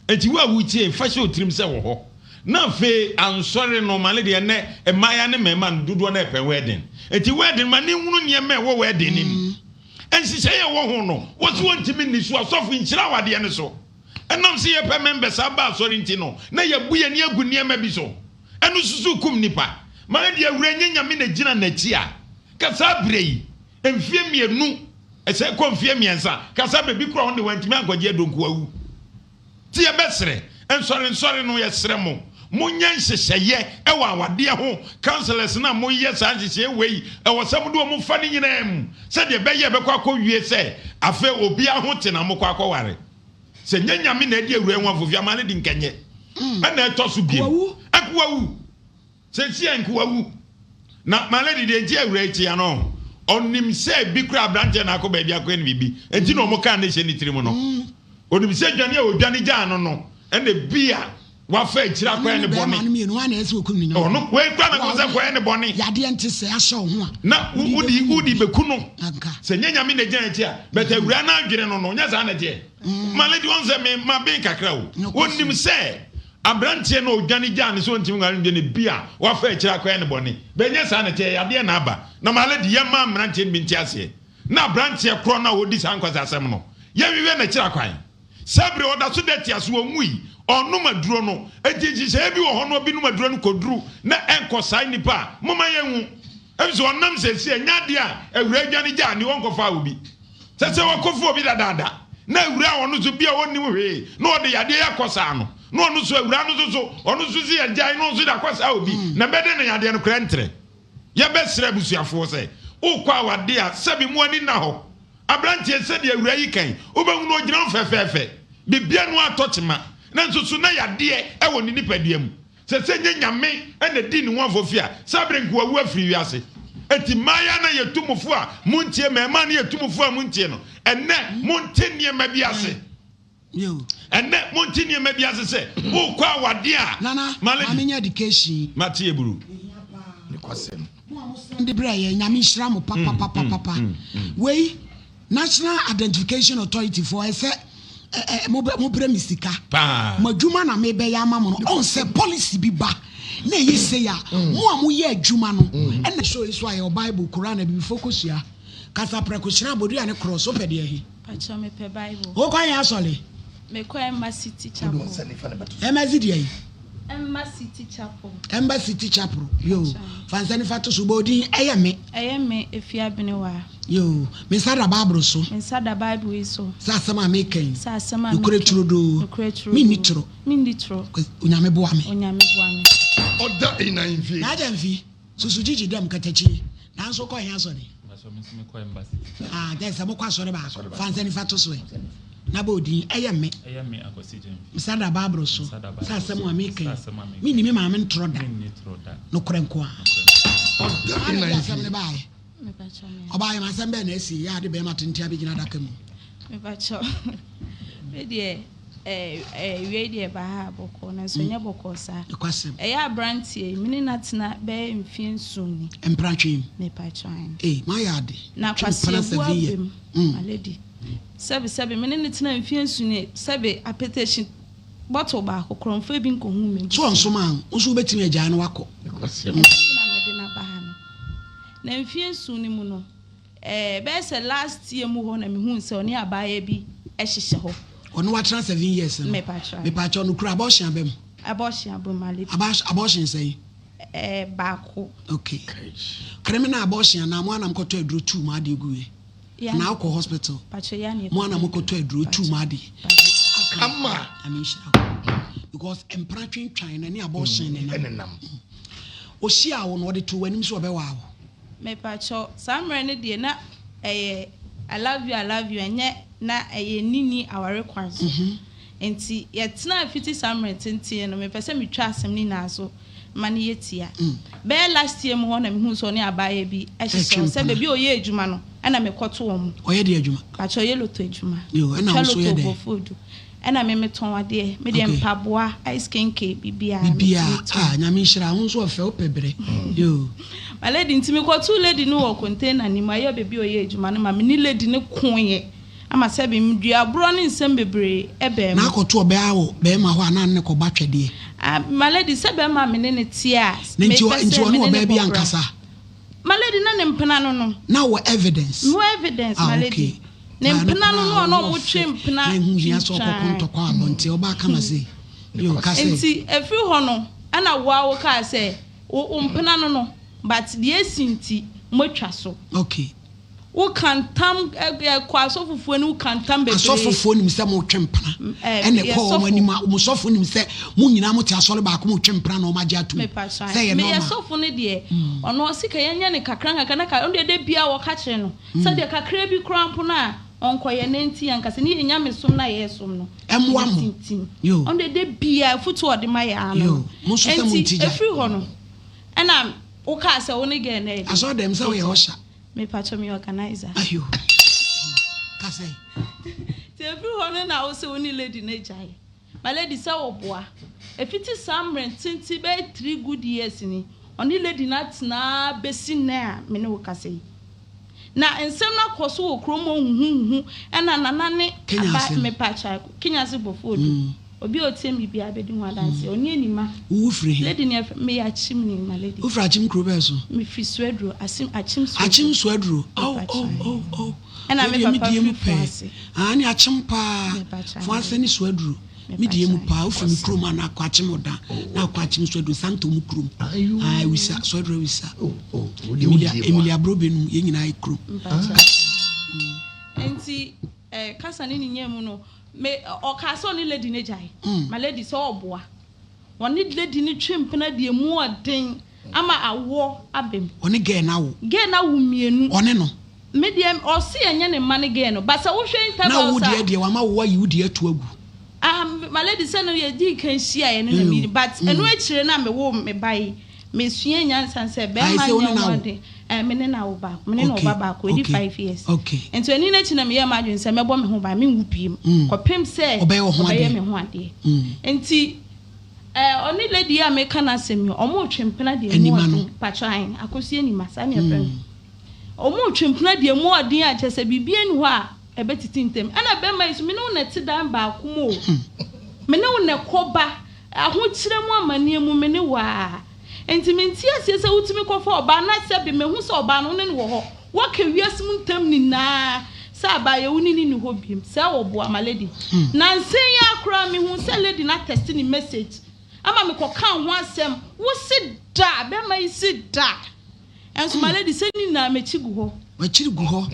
Enti wa wutie fa she otrim se wo ho. Na fe ansori no my lady ne emaya ne mema dodo na epe wedding. Enti wedding ma ne hunu ne me wo wedding ni. Ensi se ye wo ho no. Wo so ntimi ni so asofu nchira wade ne so. Enam se ye pe members aba asori nti no. Na ye buye ne agu ne ma bi so. Enu susu kum nipa. My lady awure nyame na gina na chi a. Kasa brei. Emfie mienu. Ese ko mfie miensa. Kasa bebi kro ho de wantimi agoje donku awu. Ti ye besere. Ensori no ye sere mo. Munya nhyehyeye e wa awade ho. Counselors na mo ye sa nhyehyeye wei. E wo sam do mo fa ni nyina mu. Se de be ye be kwa wie se. Afa obi ahote na mo kwa ware. Se nyanyame na di awure ho afofia ma ne di nkenye. Na etoso biem. Akwawu. Se si enkuwawu. Na my lady de nti awure ti ano. Onim se bi kra branche na akọ baabi akọ ni bibi. Enti no mo kan ne hye ni tirimu no. Onim se dwane a odwane gya no no. Ene bia wa fa ekira akọ ne boni. No we kra na ko se ko ne boni. Yade ente se ahye ho a. Na udi beku no. Se nyanyame na gya nti a. But awura na adwene no no nya za na je. My lady won se me ma ben kakra o. Onim se Abrantie no odwane gya so ntim ngare de ne bia wa fa ekira kwa ne boni benye sa na tie yade na aba na maladi ye ma abrantie bi nti ase na abrantie kro na odi san kwasa asem no ye wiwe na kira kwan sabre oda so de tia so omui onu maduro no ejiji se bi wo ho no bi no maduro no koduru na enkosa nipa moma ye hu ebiso onam se se nyade a awura adwane gya ne won kofa obi se wakofa obi dada na awura wonu so bia woni hwe na odi yade yakosa no no onu so awura no so onu so si agya no so da kwasa obi na bede na yade no krentre ye besre busuafo se ukwa awade a sabi mu ani na ho abrantie se de awura yi kan obahu no ogina fefefe bibia no atochema na nso so na yade e wo ni nipadua mu se nyanyame ene di ni ho afofia sabre nku awu afiri wiase eti maya na yetumufo a muntie mema na yetumufo a muntie no enne muntie nie ma biase yo enne muntie nie ma biase se ukwa awade a nana amenya education matie buru ni kwasem ndi bra ye nyame hira mo papa we National Identification Authority for ese mo bre misika madwuma na me be ya mamo no on se policy bi ba na yi se ya mo amu ye adwuma no e na show iso aye Bible Quran bi focus ya kasa prekoshira bodu ya ne cross opede ehi pacho me pe Bible o kwa ya sole me kwa Embassy Chapel Embassy Chapel yo fansani fatu subodi eyeme efia benewa yo me sada Bible so sa sama meken ukure churodo mi nitro unyame boa me oda ina invi na da mfi susujiji dem katachi na so kwa ya so ni there's a mokwa so ba fansani fatu so na bodi eyeme sada Bible so sa sama meken mi ni me ma me ntro da no krenko a oda ina invi me pacho me obaye ma sembe na esi ya de be ma tenti abigina daka mu me pacho me de we de ba ha boko na so nya boko sa kwasem ya brantie mini natena be mfie suni empratwe me pacho my yard na kwase buabem already sebe mini natena mfie suni sebe appetition bottle ba kokronfo bi nko hu me so nso man nso betimi agya na wako kwasem na mede na ba ha no na mfie suni mu no be se last year mu ho na me hu se oni abaya bi ehyehe ho ono wa trans 7 years me pacho no kura abortion abem malady abortion say baako okay criminal abortion na mo anam koto aduro 2 ma de guwe na alcohol hospital pacho ya ne mo anam koto aduro 2 ma de ama because empratwin twan na ni abortion ne enenam o hia wo no de to wanim so obewa wo me pacho samre ne de na I love you enye na nini our requirements enti yetna fiti samret enti no me pese me twa asem ni na so mane yetia be last year mo na me hu so ne abaye bi ehyeso se be bi oye adwuma no na me kwoto wo oye de adwuma acho ye loto adwuma yo na so ye de na me ton ade me de mpaboa ice kenke bibia nyame nhira ho so ofe opebere yo my lady ntimi kwoto lady no wo container ni maye be bi oye adwuma no ma me ni lady ne konye ama se bi mdua bro ne nsem bebre ebe na akoto obe awo be ma ho ana ne ko ba twede my lady se be ma me ne tia me nti ono obe bi ankasa my lady na ne mpena no na wo evidence my lady ne mpena no mo twe mpena na hu ya so kokonto kwa abonte oba kama se yo ka se enti efi ho no ana wo ka se o mpena no but the esinti mo twa so okay wo kantam kwa sofufuo ni wo kantam bebre asofufuo ni mse mo twempana ene ko o manima mo sofo ni mse mo nyina mo ti asole ba ko mo twempana na o maje atum say ye normal me sofo ne de ono sika yenya ne kakran kakana ka onde de bia wo ka kire no say de kakra bi krampo na onko ye nenti yankase ni nya mesom na ye som no emwa mo yo onde de bia futu ode ma ya no yo mo so se mo ntija efri ho no ena wo ka se wo ne ge na e aso dem se wo ye hosha me patcho me organizer ayo kase te every one na wo se woni lady na jai my lady say oboa efiti samren tinti be 3 good years ni oni lady na tena besi na me ne wo kase na ensem na koso wo kromo huhu ena nanane aba me patcha Kenya se bofodu obi otie mi bia bedi ho adanse oni enima wo free lady ne me ya chim ni my lady wo fra chim kro be so me fi swedro achim swedro oh ena me papa fi France ani achim pa France ni swedro me die mu pa wo fi mi kro ma na kwa achim oda na kwa achim swedro santo mu kro ai wisa swedro wisa Emilia Brobenu ye nyina ai kro enti kasa ni nyemu no me okaso ni lady ne jai my lady so oboa woni lady ni twempena de mu oden ama awo abem oni ge na wo mienu oni no me de o se enye ne man ge no ba sa wo hwe nta na wo de wa ma wo yi wo de atu agu my lady say no ye di kan hia ye ne na mi but eno akire na me wo me bai me sua nyansan se be ma nya de me ne na wo ba me ne no ba ko edi 5 years okay ento eni na china me ye ma dwen se me bo me ho ba me nwupiem kopem se obey wo ho me ho ade enti oni lady ya me kana semi omo twempena de mu patran akosi enima sa me friend omo twempena de mu odin a chese bibie ni ho a ebetiti ntem ana be mai so me no na ti dan ba akumo me no na koba aho kire mu amane mu me ne wa enti asie se wutumi kofa oba na se be mehu se oba no ne wo ho wo ka wiase mu ntam ni na sa ba ye wuni ni ho biem se wo bo amaledi na nsen ya akra me hu se lady na test ni message ama me ko kan ho asem wo se da be mai se da enso maledi se ni na me chigu ho wa chirigu ho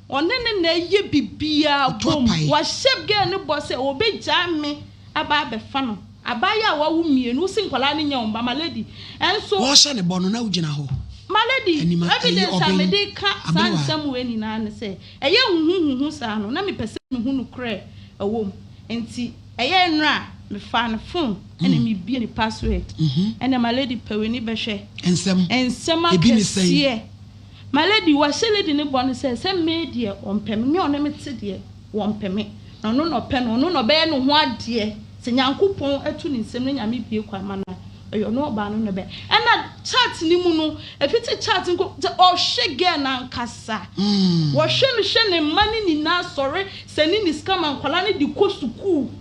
onene na ye bibia bom wa shep ge ne bo se obegya me aba be fa no abaya wa wu mienu si nkwala ne nya omba maledi enso wo hye ne bono na ugina ho maledi evidence amedika sansam we ni na ne se eye huhu sa no na me pese me hu no kre awom enti eye nra me fa ne phone ene me bie ni password ene maledi peweni be hwe ensem akese maledi wa lady ne bo ne se me de ompem me one me te de wompem no no pe no be no ho ade se nyankopon atu ni nsem ne nyame bie kwa ma na eyo no ba no be ena chat ni mu no efiti chat nko o hwege na nkasa wo hwe ne mani ni na sore se ni scam ankwala ne di kosuku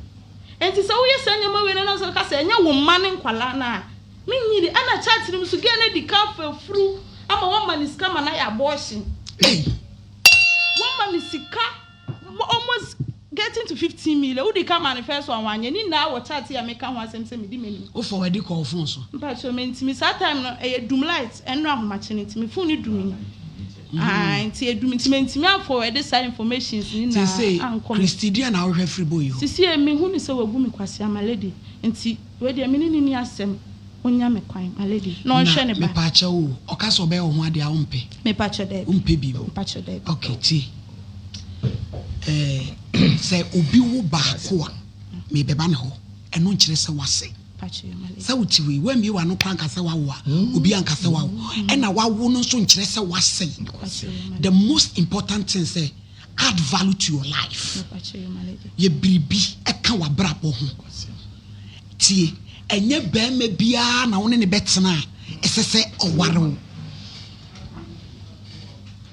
enti se wo ye se nyama we na so ka se nya wo mani nkwala na me nyiri ena chat ni mu so ge na di kafa furu ama wo mani scam na ya abortion wo mani sika almost getting to 15 million. Who come manifest on one? You need now what chat here make one same me di menu. O for wedi call phone so. But so me that time no doom light and no match it me phone do me. Nti edum nti me forward this side information ni na anko. Christidia na wo hwe free boy ho. Sisi me hu ni se wagu me kwase ama lady. Nti we dey me ni asem onya me kwan ma lady. No hwe ne ba. Me pa cha o. Okasa obe ho ade a umpe. Me pa cha dey. Umpe bi. Me pa cha dey. Okay, ti. Say obi wo ba ko a me beba ne ho eno nkyere se wase sa utiwe we mi wa no kwan kasa wawo obi an kasa wawo ena wawo no so nkyere se wase. The most important thing say add value to your life. Ye biribi eka wa brabo ho tie enye ba ma bia na woni ne betena esese oware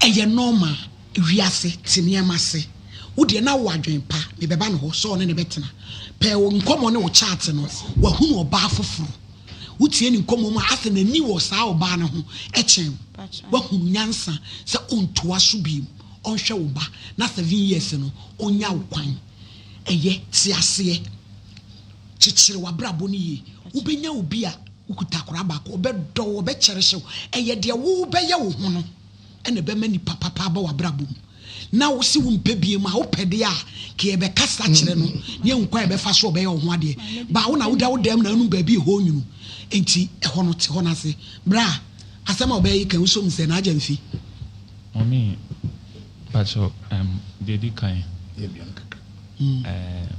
eye normal wiase tiniamase wode na wadwen pa me beba no ho so ne betena pe wo nkomo ne wo chat no wa hu oba foforo wotie ni nkomo mu ase na ni wo saa oba ne ho echen wa hu nyansa se ontoa so bi onhwe wo ba na 7 years no onya wo kwan eye tiase chichire wa brabo ni ye ubenya obi a ukutakora ba ko obedo obekyereshe eye de wo beye wo ho no ene be mani papa ba wa brabo na wo si wo mpebie ma wo pede a ke ebe kasa kire no ne nkwa ebe fa so obeye wo ho ade ba wo na wo da wo dem na anu ba bi ho nyunu enti eho no te ho na se bra asema obeye kan wo so mse na ajamfi omi bacho dedi kan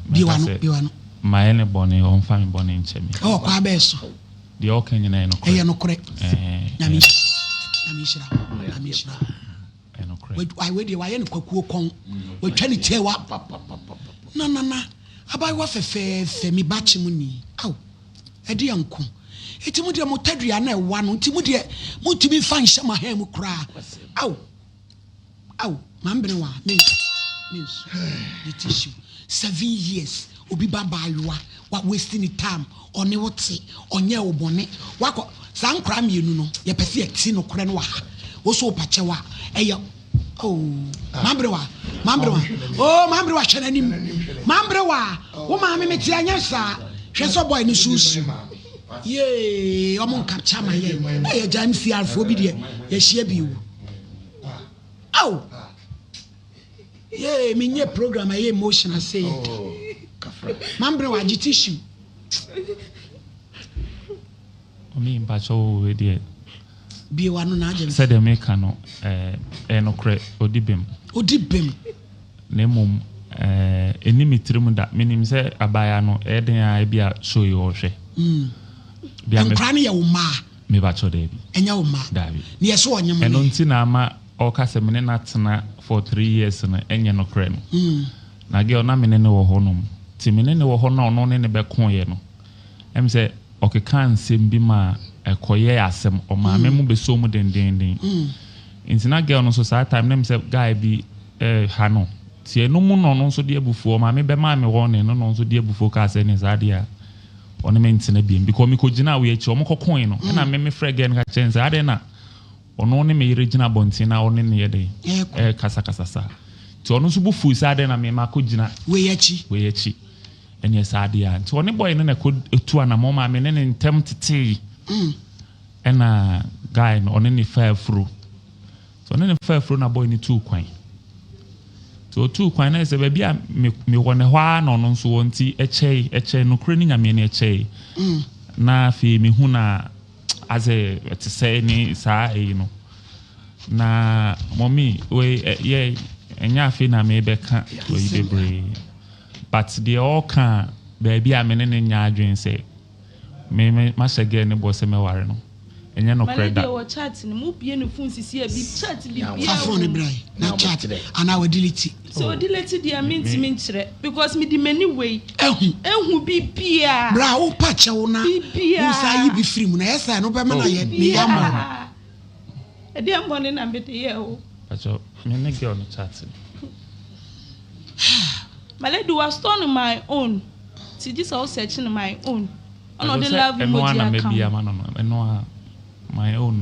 biwano maene bone on fami bone nchemi kwa beso di okenye na enokre eye nokre nyamishira enokre I we dey waye nkwakuo kon we twa ni chewa na abai wa fefe mi bachi mu ni aw edi anko eti mu de motadua na ewa no enti mu de mutimi fa nhye ma ha mu kra aw mambre wa me the tissue 7 years obi baba aywa wa wasting time one wote onye obone wako sankra mienu no ye pese eti no kore no wa wo so pachewa eya mambre wa hwenanim mambre wa wo ma me meti anya sa hwe so boy ni susu ye omo capture ma ye eya jam CR fo bi de ye hia biu me nye program aye emotional say mambre wa tissue omi mpacho we de bi wa no na agem said the make no enokre odibem nemum enimitirim da minim se abaya no eden a bia show you ohwe bia me kra ne ye wo ma me bacho de bi enya wo ma davi ne ye so onyem eno nti na ama okase mene natena for 3 years na enye no kre no na ge ona mene ne wo honom ti mene ne wo ho na ono ne be kon ye no em se okeka nsem bi ma ekoye asem o ma me mu be so mu dendenden nti na ge ono so sa time nem se guy bi ha no ti enu mu no no so de abufu o ma me be ma me wo ne no no so de abufu ka se ne za de a ono me ntina bi because me ko gina we echi o mo kokon no na me frɛ gen ka chense ade na ono ne me yire gina bontina ono ne ye de kasa sa ti ono so bufu sa ade na me ma ko gina we echi enya sa de a ti ono boy ne ko etu ana mo ma me ne ntem tete ena guy no ono ne fa afro so ono ne fa afro na boy ni tu kwan so tu kwan na se ba bia me wone hwa na ono so wonti eche no kure ni nyame ne eche na fi me hu na aze te say ni sa no na mommy we ye enya fi na me be ka we bebre but the all can baby a me ne nya adwen say me ma shege ne bo se me ware no enya no credit ma le chat ni mu bie no phone sisi e bi chat bi bia phone brai na chat ana we delete so delete dia mentimi nkyere because me di many way ehu bi bia bra wo pa chewo na wo sa yi bi free mu na yesa no be ma na ye me yama e dia mbone na mbete ye o acho me ne girl no chat Malady was stone my own. See this all searching my own. On the love emoji account. My own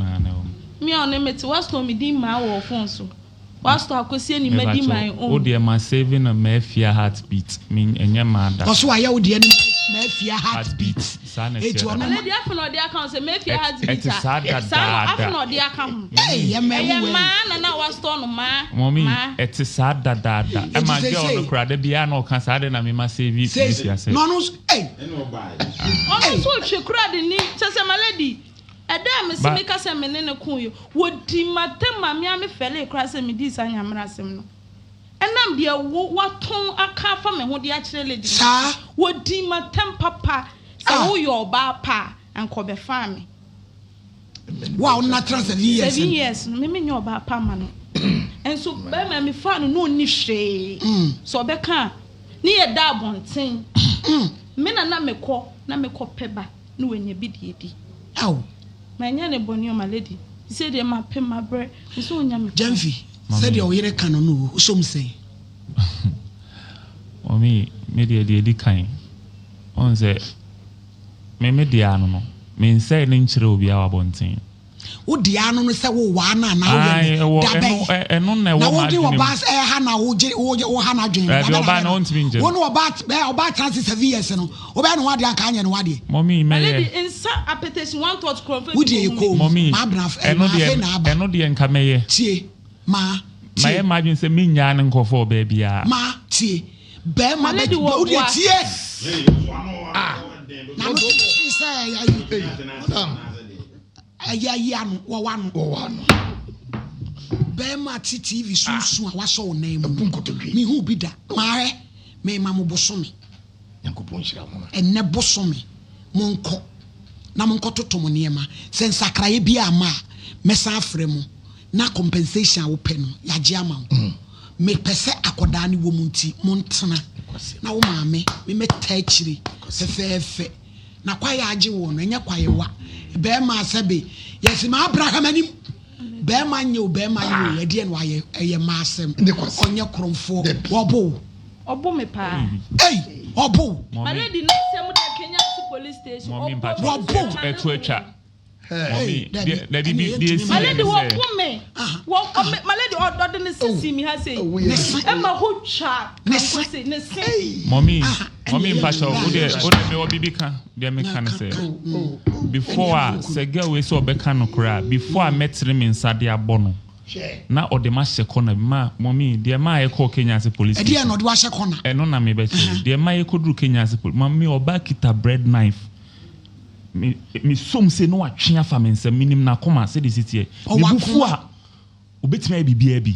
me on me to was to me di my or phone so. Was to akosi ni me di my own. O dear my saving a mafia heartbeat mean enya mada. Also I you dear mafia heartbeat. It one Malady after no dia account say mafia heartbeat. It is sad after no dia account. Hey, ya man na was to no ma. Mommy, it is sad da. E ma girl no kra de bia no kan sad na me ma save it. No hey. Ono so twe kra de ni se Malady. Eda me se me ka se me ne kun yo. Wodi matem ma me fele kra se me di sa nyamra sem no. enam de waton aka fa me ho de a kire lady sa wodi matem papa sa wo yo ba pa anko be fa me wow natural 7 years 7 years me nyo ba pa ma no enso be ma me fa no ni hwe so be ka ni ye da bonten me na mekọ peba no wenya bi di aw ma nya ne boni o ma lady say de ma pe ma bre so nya me Jamfi said your yere kan no so msay o me de kan on say me dia no me say ne nkyere obi a wabonten wo dia no se wo wa na wo ye eno na wo ma di wo ba ha na wo ha na dwen bi oba na ontimi nje wo no oba trans 7 years no oba no wade aka anya no wade mommy me lady insa appetition one thought confess wo di ko mommy ma braf eno de nka meye tie ma ye ma dwen se me nya ne nkofo ba bia ma tie be ma be wo di tie na no say madam ayayi anu wo wanu be ma TV sunsun a waso onan mu mi hu bi da mare me ma mo bosome yankopon hira mo enne bosome monko na monko totomo niema sen sakraye bi ama mesa afre mu na compensation wo pe no ya je ama me pese akoda ne wo munti montena na wo maame me meta akire fefefe na kwaye age wo no enya kwaye wa be ma sebe yes ma Abraham anim be ma nye ye de no aye eye ma asem onye kromfo obo me pa obo my lady no sem da Kenya police station obo etu atwa mommy my lady wo me my lady order ne sisi mi ha say e ma ho twa ne say mommy mpasha o de me obibi kan de me kan say before say girl we so be kan no kra before metre me nsade abono na o de ma hye kona ma mommy de ma ye call Kenya police e de no de wa hye kona e no na me be chi de ma ye koduru Kenya police mommy oba kita bread knife me som se no atwe afa me nsam minim na koma se de sitie me bufu a obetima bibia bi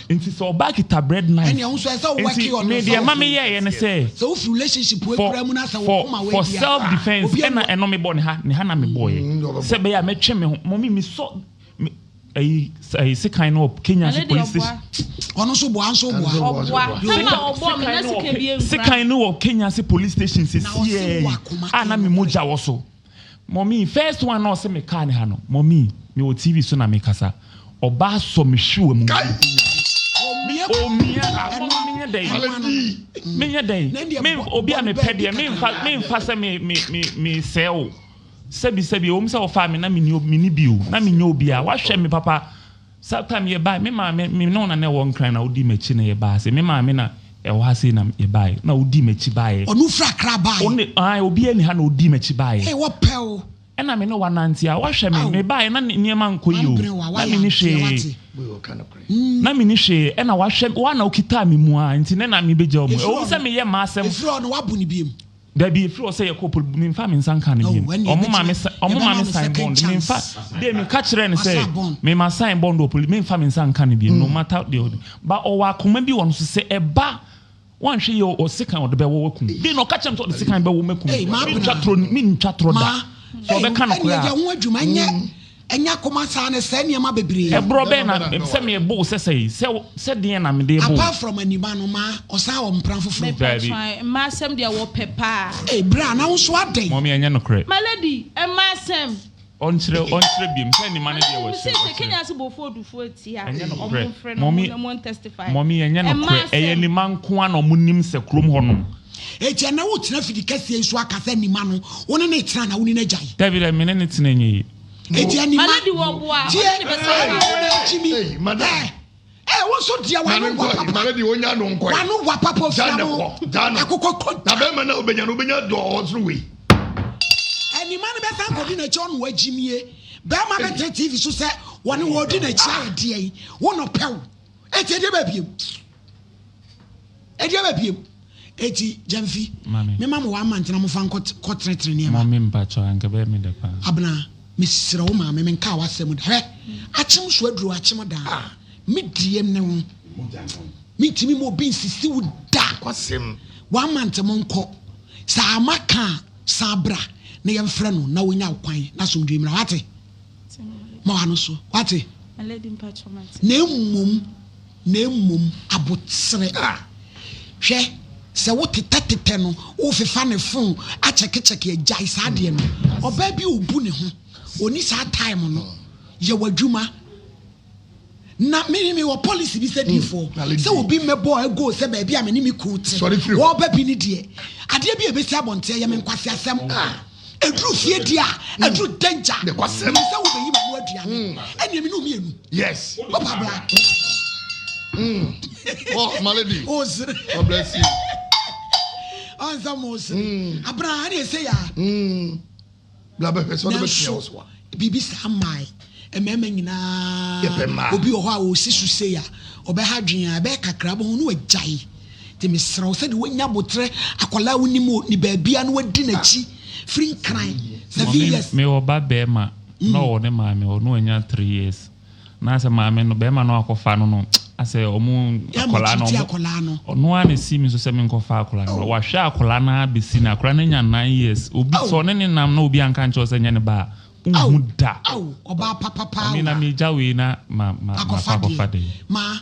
enti so oba kita bread knife and you say so work on me de ma me ye ne say so relationship we kura mu na say wo koma we for self defense eno me boy ne ha na me boy se be ya me twe me mommy me so ai se kind of Kenya police station ono so bo anso bo me na se ke bi se kind of Kenya police station se sie na me moja wo so mommy first one no se me ka ne ha no mommy me o TV so na me kasa oba so me hwe mu me obi a me pede me mfa se me sell sebi o mse o fa me na me ni bio na me nya obi a wa hwe me papa sometime ye buy me ma me no na wo nkran na odi machi na ye buy se me ma me na e wa se na ye buy na odi machi buy onu fra kra buy oni obi ani ha na odi machi buy wo pel na me no wa nanti a wa hwe me buy na niema nkoyi o na me ni hwe na me ni hwe na wa hwe wa na okita me mu a nti na me beja o mu o se me ye ma asem efro no wa bu ni biem da bi efro say ye couple me fa me nsanka na biem omo ma me sign bond me fa dey me ka kire ne say me ma sign bond o police me fa me nsanka na biem no matter the ba o wa koma bi won so say eba wan hwe ye o sekan o de be wo wakum bi no ka chem so de sekan be wo makum me ntwatro da so be kan ko ya ho adwuma enya koma sa na se niam bebre e bro be na se me bo se den na me de bo apart from anima no ma osa wo mpran foforo ma sem de wo pepa bra na wo so aden mommy enya no kre my lady ma sem on chire biem se ni man de wo se Kenya se bo fodu fo tia o mo frɛ no mo testify mommy enya no kre eye ni man ko an o mo nim se krom honom etia na wo tena fidi kase nso akasa ni ma no wo ne tena na wo ni na jai David me ne tena nyi etia ni ma maladi wo boa ni be sa madam wo so dia wa no gwa papa maladi wonya no nkoi wa no gwa papa fiamo akoko na be ma na obenya do o so we ani ma ne be san ko di na cho no wagimie be ma be TV so se wo ne wo di na chia de yi wo no pew etia de ba biem eti Jamfi me mama wa mantena mo fan ko tretre ne ma mama mpa cho anka be me de pa abna me sira wo mama me nka wasem de he achim so aduru achim da me diem ne ho mitimi mo bi insisi wo da kwasem 1 month mo nko sa amaka sabra na yemfrɛ no na wonya kwan na so ndwemra wate ma wano so wate Malady Mpachomat na mmom abotsere hwɛ sɛ wote tatete no wo fefa ne phone a check agya saa de no oba bi obu ne ho oni saa time no ye wadwuma na me wo policy bi said before sɛ obi mebo ego sɛ ba bi a me ni me kuti wo ba bi ni de ade bi ebesi abonte ye me nkwase asɛm edru fie dia edru danger de kwasɛm sɛ wo be yi ma no aduane ɛne me no mienu yes papa bra oh malady ozre God bless you on some ozre abraham dey say ya bla be so de be so bibi samai emema nyina obi wo ha wo sisu say ya obeha dwen be kakra bo no agyae te mesrɛ sɛ de wonya botre akola wonimo ni baabia no wadi nachi free crime 7 years me oba be ma no wo ne ma me no anya 3 years na se ma me no be ma no akofa no ase omu akola no no ane si mi so se me nkofa akola no wa hwe akola na be si na akola na nya 9 years obi so ne nam na obi anka ncho se nya ne ba da oba papa mi na mi jawe na ma akofa de ma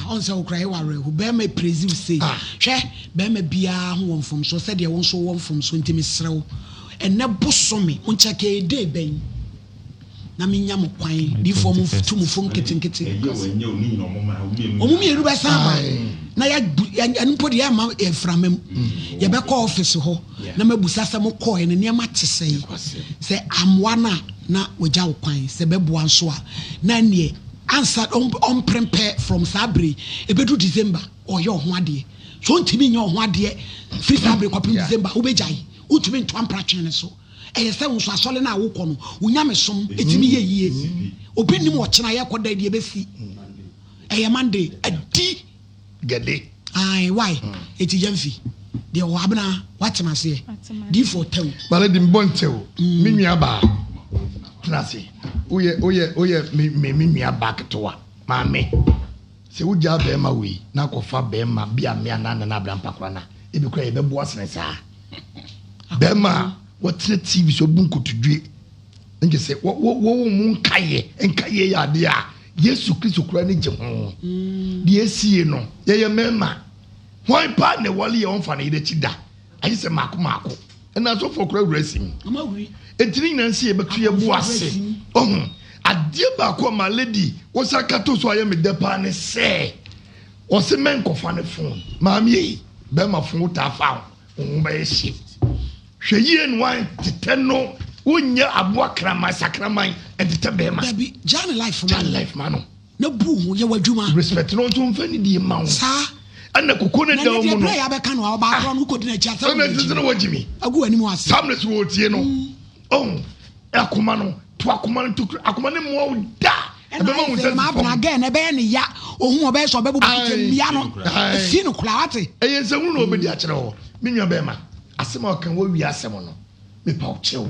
on se okrai ware hu be ma praise say hwe be ma bia ho wonfom so se de won so wonfom so ntimi srew enne bosome uncheke de ben na minya mo kwan di form to mo fom ketenkete omu mi eruba sama na ya npo de ya ma eframam ye be call office ho na mabusa sa mo call ene ne ma tesei se amwana na wagya wo kwan se be boa nso a na ne answer on prepare from Sabre ebedu December oye ho ade so ntimi nya ho ade free Sabre kwa December obejai utumi nto ampratwe ne so eye se wo so asole na wo kɔ no wonya mesom etimi yeyie obi nim wo kyena ye kɔda de ebesi eye Monday adi gede ai why eti jamfi de wo abna watema se di for tew malady mbontew mi nua ba klase oye me nua ba ketoa maame se wugya be ma we na kofa be ma bia me anana na abrampa kora na ebi kora ye bebo asene saa be ma wotre TV so bunkotudwe nje se wo mu nkaye ya de a Yesu Kristo kora ne je ho de esie no ye mema hwan pa ne wale ye onfa ne de chida ayi se mako na so for kora wurasim amawuri etiri nansi ye betu ye bu ase adie ba ko ma lady wo sakato so aye me depa ne se o se men kofa ne phone maami be ma phone ta fa o ba ye shi hweyie no wan teteno wonya aboa krama sakraman entete be ma dabi jana life man no na bu ye wadwuma respect no to mfani di ma wo sa ana kokone da wo no na ya be kan wa ba no ko dina cha sa na tete wajimi agu ani mu ase samle so wotie no akoma no to akoma no to akoma ne mo da ebe ma won ma bna again ebe ne ya ohun obe so be bu bia no si no kula wate eye se hu no obedi a kire ho menwa be ma asema kan wo wi asem no me pa o chew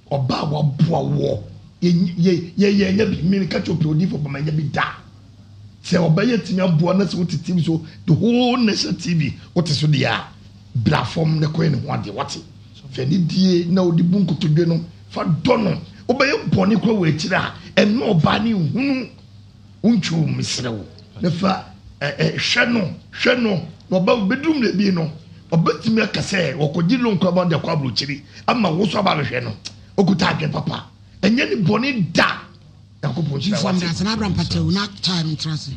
oba wa boa wo ye bi me ka cho prodi for ma nya bi da se oba ye tinya boa na se wo TV so the whole nation TV what is so dia platform ne ko ne ho ade wate fe ni die na odi bunku to dwe no fa dono oba ye boni ko we kire a eno oba ni hunu unchu misrewo ne fa hwe no oba bedum le bi no obetimi akase wokogi lonko ba de kwabro chiri ama wo so ba hwe no okuta age papa enye ni boni da yakobon chira from that na abram patel na time trust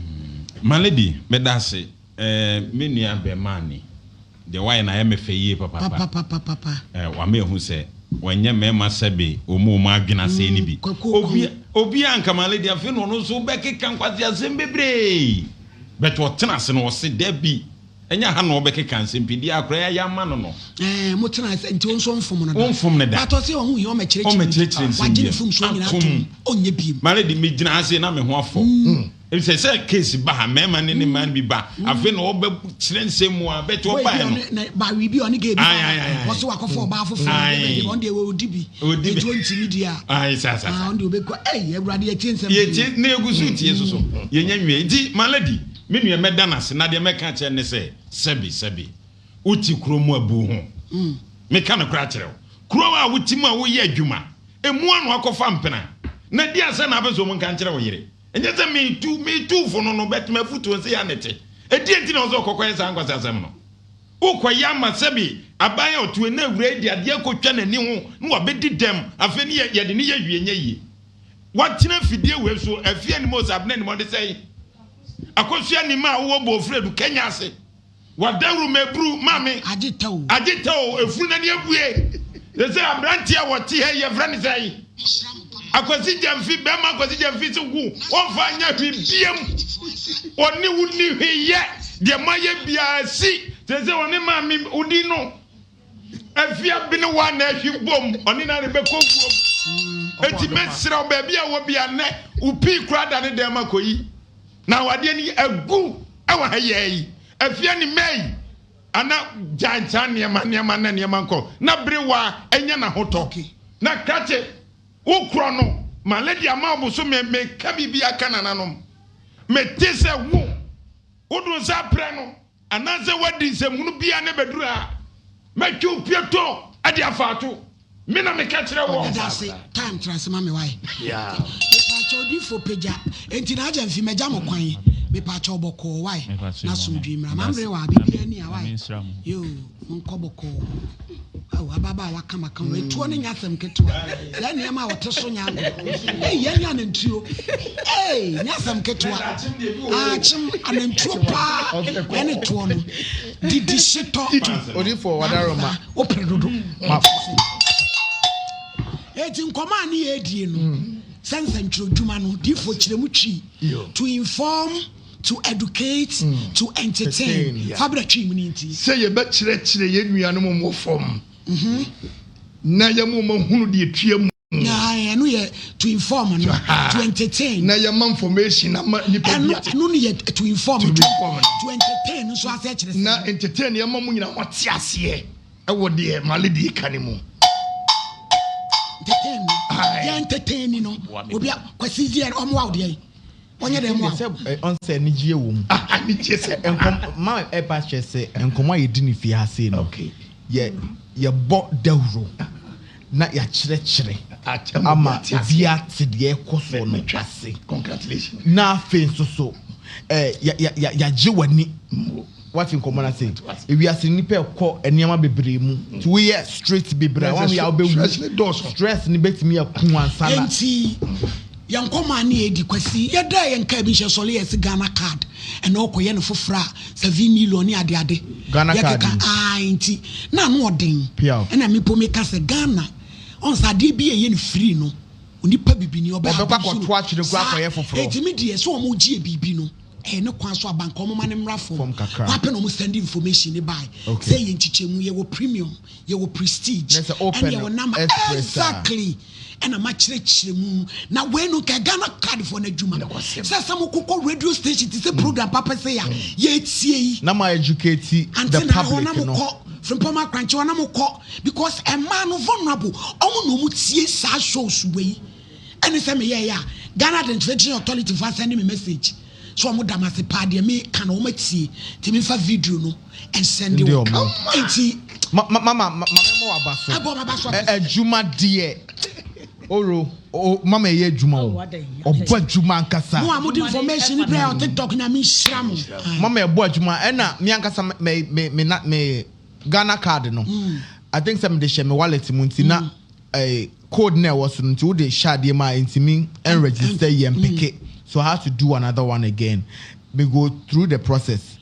malady medase me nua be mani de why na me feye papa wa me hu se wanya mema sebe omu adwena se ni bi obi anka malady afi no no so be keka nkwati asem bebre beto tena se no se da bi enya ha no be keka nsem pidi akora ya ma no mo tena se nti onso mfom no da onfom ne da ato se ohun yi o mekirikiri wagye fum so nyina atom onye biem malady me gyina ase na me ho afọ e se case ba ha mema ne man bi ba afi no obe kire nsem mu a beto ba no ba wi bi oni ga bi wo so akofo ba afofo on de we odibi eto ntimi dia sa on de obekọ ewurade ye tie nsem ye tie na egusu tie so ye nya nwe di malady me nua meda na se na de meka kire ne se sebi uti kromu abu ho me ka na kra kire kuro a wuti mu a wo ye adwuma emu anu akofa mpena na di ase na abezo mu nka kire wo yire enye se me tu fo no bet ma futu se ya nete edi enti na ozo kokoye sa nkwasa asem no ukoya ma sebi abaya otu na wura di ade akotwa nani ho na wabedi dem afa ni ye de ni ye hwienye yi watina fidie we so afia ni mo sabna ni mo de sei akosua ni ma wo bo fredu Kenya ase wadaru mebru mame agitaw efuru na ni abue yese abrantia wote he ye frani sei akwasi jamfi be ma akwasi jamfi so gu wonfa anya hwibiem oni wuni hweye de maye bia si teze oni mame udi no afia bi ne wa na hwibom oni na ne be koguom eti mesra obabi a wo bia ne upi krada ne dem akoyi na wade ni agu awa hayi afia ni mei ana jancha niema na niema nko na brewa enya na hoto na kache ukro no maledi ama obuso me ka bibia kana nanom me tese wo wodun sa pre no anaze wadi semunu bia ne beduru a metwu pieto ade afato me na me ka kire wo time transfer me why yeah Chodi for peja enti na aja mfi meja mo kwan me pa cha oboko why na sumdwi mra mamre wa bibia ni a why yo nko boko awu ababa wa kama kama etuo ne nyasem ketewa ya ne ma wote so nya ya nya ne ntuo nyasem ketewa achim anentuo pa ene tuo no didi shito odi for wadaroma opedodo eti nkoma ni edie no sense introduma no difo kiremu twi to inform, to educate, to entertain. Fabra twi mu nti say ye be kire ye nuanu mo form na ye mo hunu de tuam na eno ye to inform no to entertain na ye man information na nipa bia no ye to inform to entertain so ase kire na entertain ye ma mu nyina wate ase e wo de maledi kanemu entertain no obi kwasi die o mo awde onye dem wa on say ni gie wo mu ni gie se enkom ma e pa che se enkom aye di ni fi ase no okay ye bo dawro na ya kire ama via te de ekoso no ase congratulations na fe so ya je wani what in common say if we are seeing nipa ko eniama bebre mu to we straight bebre one we are stress ni betimi akun ansa na enti yankoma na edi kwasi yeda yanka bi hye sole yes Ghana card ena okoye no fofra 7 million ade Ghana card enti na no odin ena mi po me ka se Ghana on sa de bi eye no free no onipa bibini oba ko to akire kwa akoye foforo enti mi de so mo gie bibi no no kwanso abanka omo mane mra form wape no mo send information ni buy say ye nchichemu ye wo premium ye wo prestige and ye wo number exactly and a match mu na we no ka Ghana card for na djuma say some kokko radio station ti say program papa say ya ye tie yi na ma educate the public no from Poma Cranch wana mo ko because a man vulnerable omo no mu tie sa shows we and say me ya Ghana Identification Authority for send me message so mo damase pa de me kan o matie ti me fa video no and send it enti mama mo abaso ejuma de oro mama ye ejuma o bo ejuma nkasa mo amodi information ni prayer on TikTok na me shram mama e bo ejuma e na me ankasa me Ghana card no I think some de share me wallet mu nti na code na was nti wo de shade ma nti me and register ye mpeke. So I have to do another one again. We go through the process.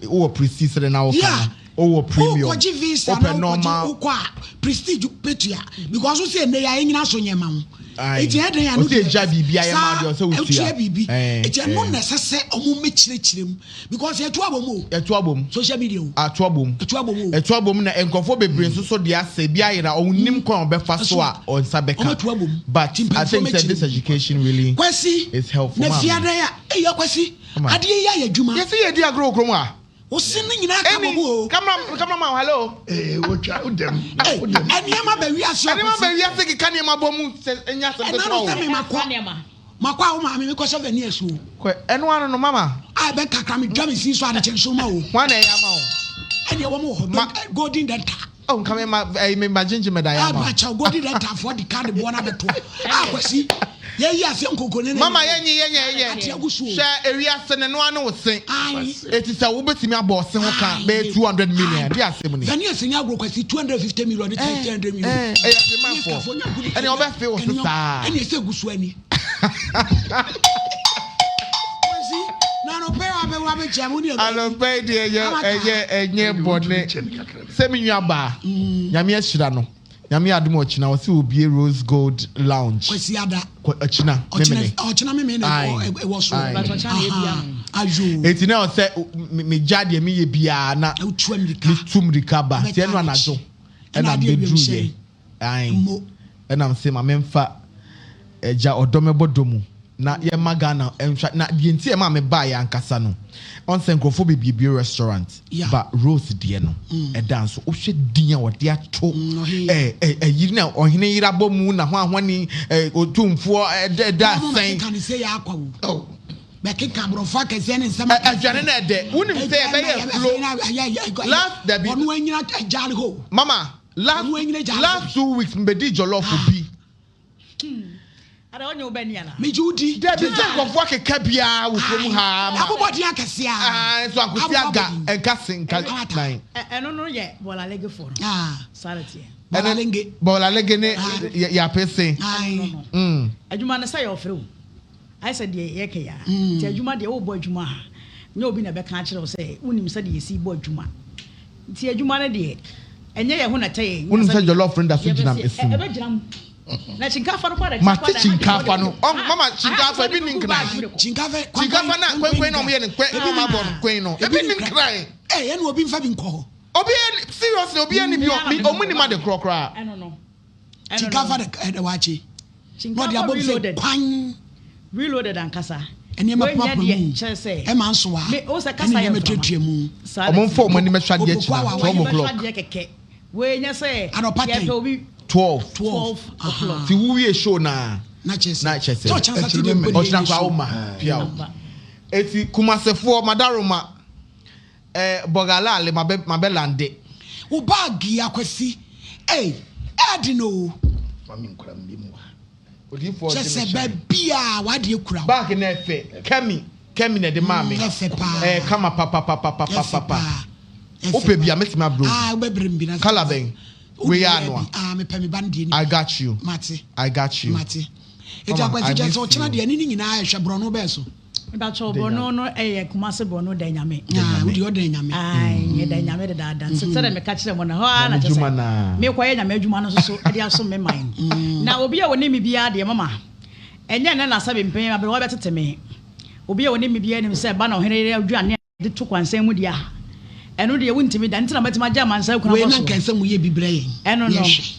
Oh, prestige now. Yeah. Oh, premium. Open normal. Prestige petua because we say na ya nyina so nyema. Eti head ya no. O say bibia ya ma de so we tia. Eti no necessary omo mechirechirem because etu abom. Etu abom. Social media. Etu abom. Etu abom na enkofo bebre so de ase bia yira onim kon obefa so a on sabeka. But I think that this education really is helpful. Na fiada ya eya kwasi. Ade ya ya dwuma. Yes ye di agro okrom a. O sin nyina ka bobo. Cameraman hello. Wo twa udem. Eniema ba wi aso. Eniema ba wi ase kika niema bomu enya se makwa o ma me ko so vani esu. Ko eno anu no mama. I bet Kakami drum is so at the Chensumo. One amount. And your woman, golden that. Oh, come in, I imagine you, Madame. Golden that for the card of one of the two. I was see. Yes, Uncle Conan. Mama, share area and one was saying, it is a Ubetima boss and can pay 200 million. Yes, then yes, in your book, I see 250 million, 300 million. And your best feels and you say Guswani. I don't pay dear body. Semi Yaba, Yamia Shirano. Yami Admoch now see will be a Rose Gold Lounge. What's the other? China. It was it's now said me jadi me bia na tum recover. Then one ajo. And I'm bedroom ye. And I'm saying my memfa eja odomebo domu. Na ye magana na die nti e ma me buy ankasa no on say nkrofo be restaurant but Rose die no e dance o hwe din a wode ato yiri na ohene yira bomu na ho ahwani otumfo da sen kan say ya akwa oh be keka brofa kese ne nsem adwane na de wonim say e be ye flow last there be onu anyina ajale ho mama last 2 weeks mbedi jollof bi I don't know Beniana. Me Judy, there be some of work a cabia with from her. Everybody Acacia, so Akusiaga and Cassin. I don't know yet. Well, I leg for Sality. Bola legene ya pese. Ajuma na say of through. I said, Ye Yakea. Tell Juma the old boy Juma. No been a back catcher say, Unim said you see boy Juma. Tia Jumana dear. And yet, when I tell you, wouldn't say your love friend that's jam. Na chinkafa no kwada mate chinkafa no mama chinkafa ebi nin kran chinkafa na kwen no me ne ebi ma bon kwen no ebi nin kran ene obi mfa bi nko obi seriously obi ani bi omuni ma de krokra I don't know chinkafa de wachi no de abom say kwan reloaded ankasa ene ma papa mu e ma nso wa me o se kasa ya metwetwe mu omon fo omani me hwade achi na 12 o'clock we nya say ya obi 12 o'clock. Si we show na chese. So chance to do. Ochina kwa uma. Pia. Eti kumasefo madaroma bogala le mabe lande. Wo bag ya kwasi. Adino. Mami nkura mbemu. Odi for chese bia wa de kura. Bag na efe. Kemi na de mami. Kama papa. Ope bia metima bro. Bebrem bi na. Kala ben. We are no. I got you. Mate. It's a question so china de ani nyina ehwe brono be so. Ba cho brono no kumase brono da nyame. We dey order nyame. Ye da nyame da da. Se se me ka kire mo na ho na je se. Me kwaye nyame adwuma no so e dey so me man. Na obi a woni me bia de mama. Enye na na sabe mpen abe wo betete me. Obi a woni me bia nim se ba na ohere adwane de to kwansan mu dia. Eno de wuntimi da ntina matima ja mansa kuna we na kansa mu ye bibire yen eno no se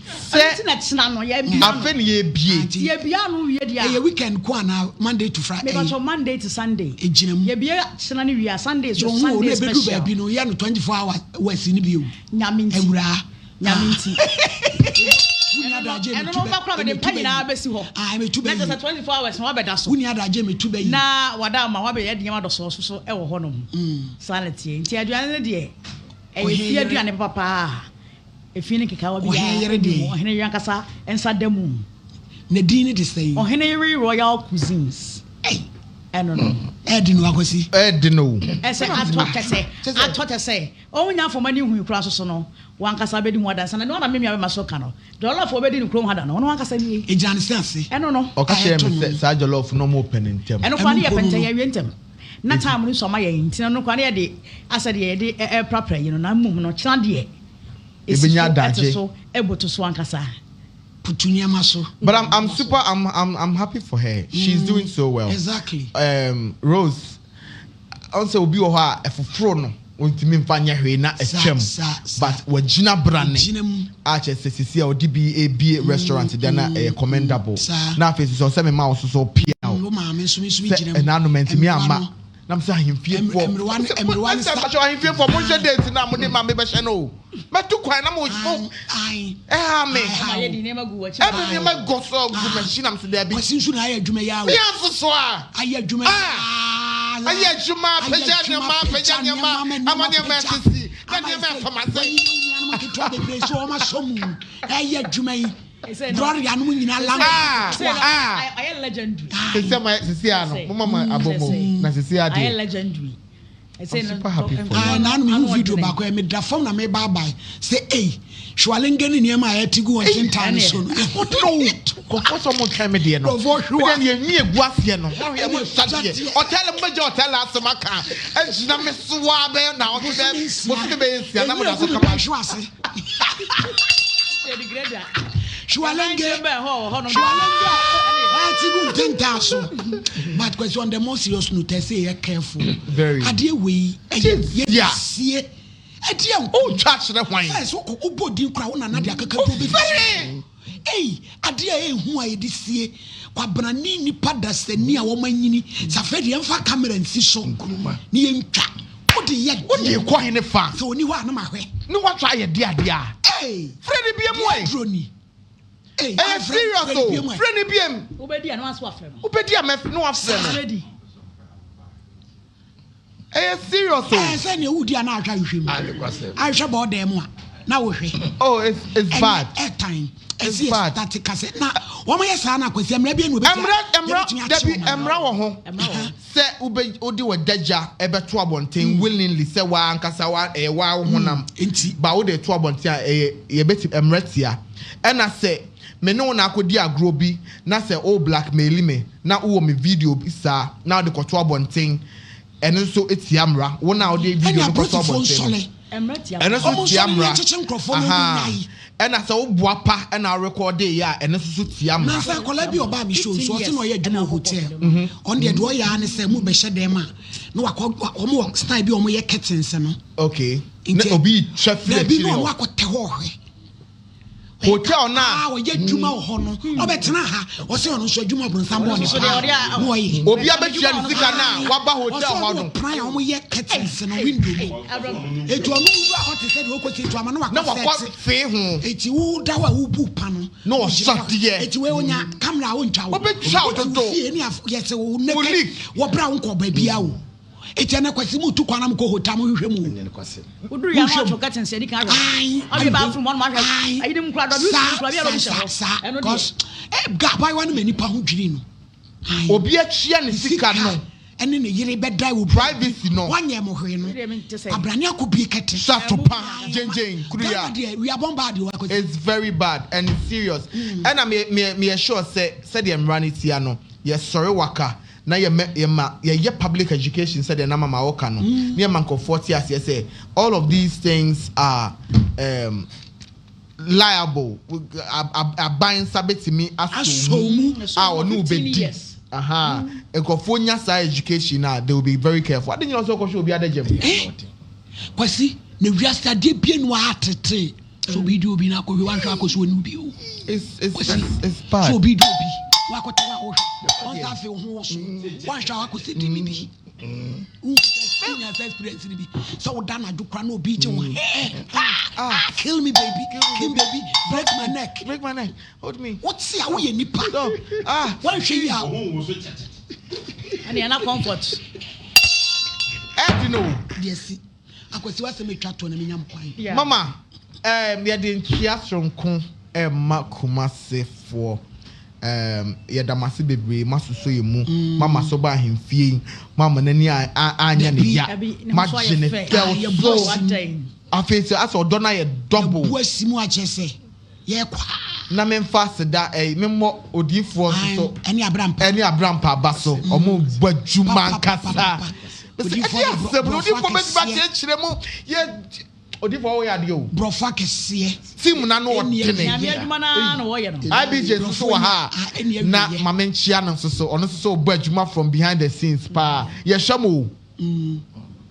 tina no ye bi afen ye bia no ye dia ye weekend ko na Monday to Friday me ba Monday to Sunday ejinam ye bia tina no wi Sunday so Sunday special be no ye no 24 hours wasi ni bi o nyaminti ewura nyaminti Uni adaje me tu be de pani na abesi ho me tu be na just 24 hours na wabeda so uni adaje me tu be na wada ma wabe ye de ma do so e wo ho no sanity nti aduane de e fi aduane papa e fi ne keka wa bia ohene yan kasa ensa damu na din de say ohene royal cuisines eno no edino akosi edino ese atotese o nya for mani hu kura so no wankasa bedi mu adansa na no na me mia be maso ka no jollof obedi ni krom hada no wankasa ni ejane sense eno no o ka share me sa jollof no mo pen ntem eno kwa ne ye pente ye ntem na time no so ma ye ntina no kwa ne ye de asade ye de proper you know na mum no kina de ebenya daje so eboto so wankasa putunia maso but I'm happy for her. She's doing so well. Exactly. Rose also obi o ha efofro no ontimi mfanya hwe na etwem but wagina brane ache sesisi a odi restaurant there na commendable na face so say me ma so pia o ma me so gina na no mentimi ama nam say ahemfie for everyone say ahemfie for mo date na mo de ma me be hye no metu kwan na mo ai me aye di ne magu wachi e me go so go machine am say there be wasin su na aye adwuma ya me afuso a aye adwuma Aye juma pejanya ma amanya ma sisi. Kanya ma famase. So o ma somu. Aye juma yi. Glory anu nyina lang. I legendary. Sisi ano. Mama abomo na sisi ade. I legendary. I say super happy for you. Na no video ba ko me da phone na me bye bye. Say Shwalinga ni niema ayetigu on tintan so no. Ko so mo kan me de no. Me de ni egu afie no. Ho ye mo sade. Hotel mbeje hotel asema kan. Ejina me soa be na o be mo se be nsia na mo da so kama. Shwalinga ayetigu tintan so. But question on the most serious note say you careful. Very. Ade we yeah. Oh, church that wine. Yes, o body kra wona na de akaka to be. Ade a ehu aye de sie kwa brani nipa da sani a wo manyini safedi emfa camera nsi so ni entwa o de ye ko hene fa so oni ho na mahwe ni wa try ye de ade a Freddy biem droni serious o Freddy biem obedi na aso afre no obedi a me no afre no serious o say na udi na ahwa hwem ahwa bo dem a na wo hwe oh it's bad time it's bad that kase na wo mo yesa na kwasi amra bi enu obedi emra wo ho se odi wo daja ebeto abonten willingly se wa ankasa wa wa honam enti ba wo de to abonten ye beti emra tia na se me no na akodi agro bi na se all blackmail me na wo me video bi sa na de koto abonten eno so etiamra wo na wo de video no koto abonten eno so tiamra ena se wo boapa ena record ya eno so tiamra na sa kola bi oba mi show so se no ye adwuma hotel on the do ya ne se mu be hye dem a no omo style bi omo ye curtains no okay na obi traffic bi no akote ho hwe hotel na wo ye adwuma ho no obetena ha wo se ono so adwuma bronsam bo ne no ye obi abetua ne sika na waba hotel ho no prime omo ye curtains no window ni etu omo wu a hote se de okoti etu ama no wakọ fe ho eti wu da wa wu bu pa no no shot ye eti we onya camera wo ntwa wo obetua wo to ni yes wo ne wo bra wo ko ba bia wo eti na kwasi mu tu kwana m ko hotel mu hwehwe mu uduru ya no chocolate nse di kan ro abi ba from one ma hwe ayi dem kura do bi kura bi ro bi se eno cause ga boy wan me nipa ho dwiri no obi atua ne sika no ene ne yire be dai wo privacy no wanye mo hwe no abrani akobie kete satopa jenjen kuruya we are bombarded it's very bad and it's serious and me sure say the emranity no yes sorry waka na ye public education said the na mama waka no near manko 40 as you say all of these things are liable buying sabetimi asomu no be Ekofonya sa education now they will be very careful. I think you also go show be other gem. Kwasi na wiasa de bie no atete. So bi do bi na ko wi wan hwa akoso nu bi o. It's bad. So bi do bi. Wa ko ta wa ho. On sa fe ho so. Wan hwa akoso di mi bi. Experience ni bi. So da na dukra na obi je wo. Kill me baby. Kill baby. Break my neck. Break my neck. Hold me. What see how you nipa? Wan hwe ya. Ani ana comfort. You know. Yes. Akwasi wa se me twa to na me nyam kwan. Mama, me de ntia sonko ma kumase for ye damase bebre masuso yemu mama so ba hemfie mama nani anya ne ya ma gene girl so afese as odona ye double bu asimu agese ye kwa na me fast da memmo odifo so eni abrampa baso omo badwuma nkasa odifo be ba chire mu ye odifo wo ya de o brofa kese tim na no odene na me adwuma na no wo ye no IBJ so ha na mamenchia no so ono so obo adwuma from behind the scenes pa ye hwamo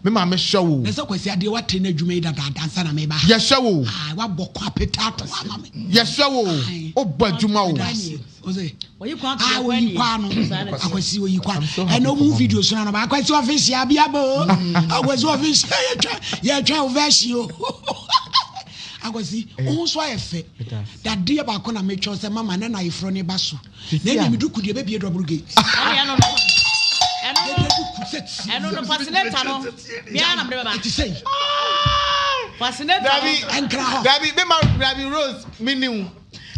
me ma me hwawo na so kwasi ade wa tena adwuma yi da dansa na me ba ye hwawo wa bokọ apetato ama me ye hwawo obo adwuma wo oze oyi kwa no akwasi oyi kwa eno mu video so na ba akwasi office ya bia bo akwasi office ya twa version akwasi o so ayefe that dey ba ko na me twa se mama na ifro ne ba so na nya me duku de be bie double gate ani ano kuseti ɛno no fascinator no bia na mre baba it say fascinator enkra ho Dabi Rose miniu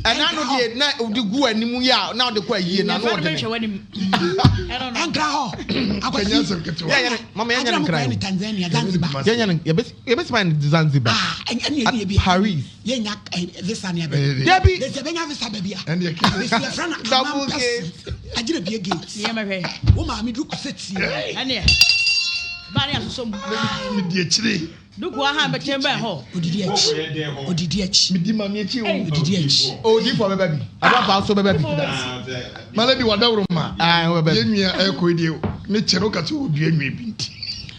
ɛna no de na odi gu animu ya na ode kwa yie na no ode enkra ho akwasi mama yanya nkra ni Tanzania Zanzibar yanya yebesi man Zanzibar Paris yenya visa ne abe Dabi de se benya visa ba bia and you double gate agire bia gate yema hwe wo ma me du kuseti ene ba ne asoso me die chire duku aha be chemba ho odidi achi me di ma me chi odidi achi odi for beba bi aba so beba bi maladi wadawro ma beba yenua ekodie ne chero ka to odua nwa bi nti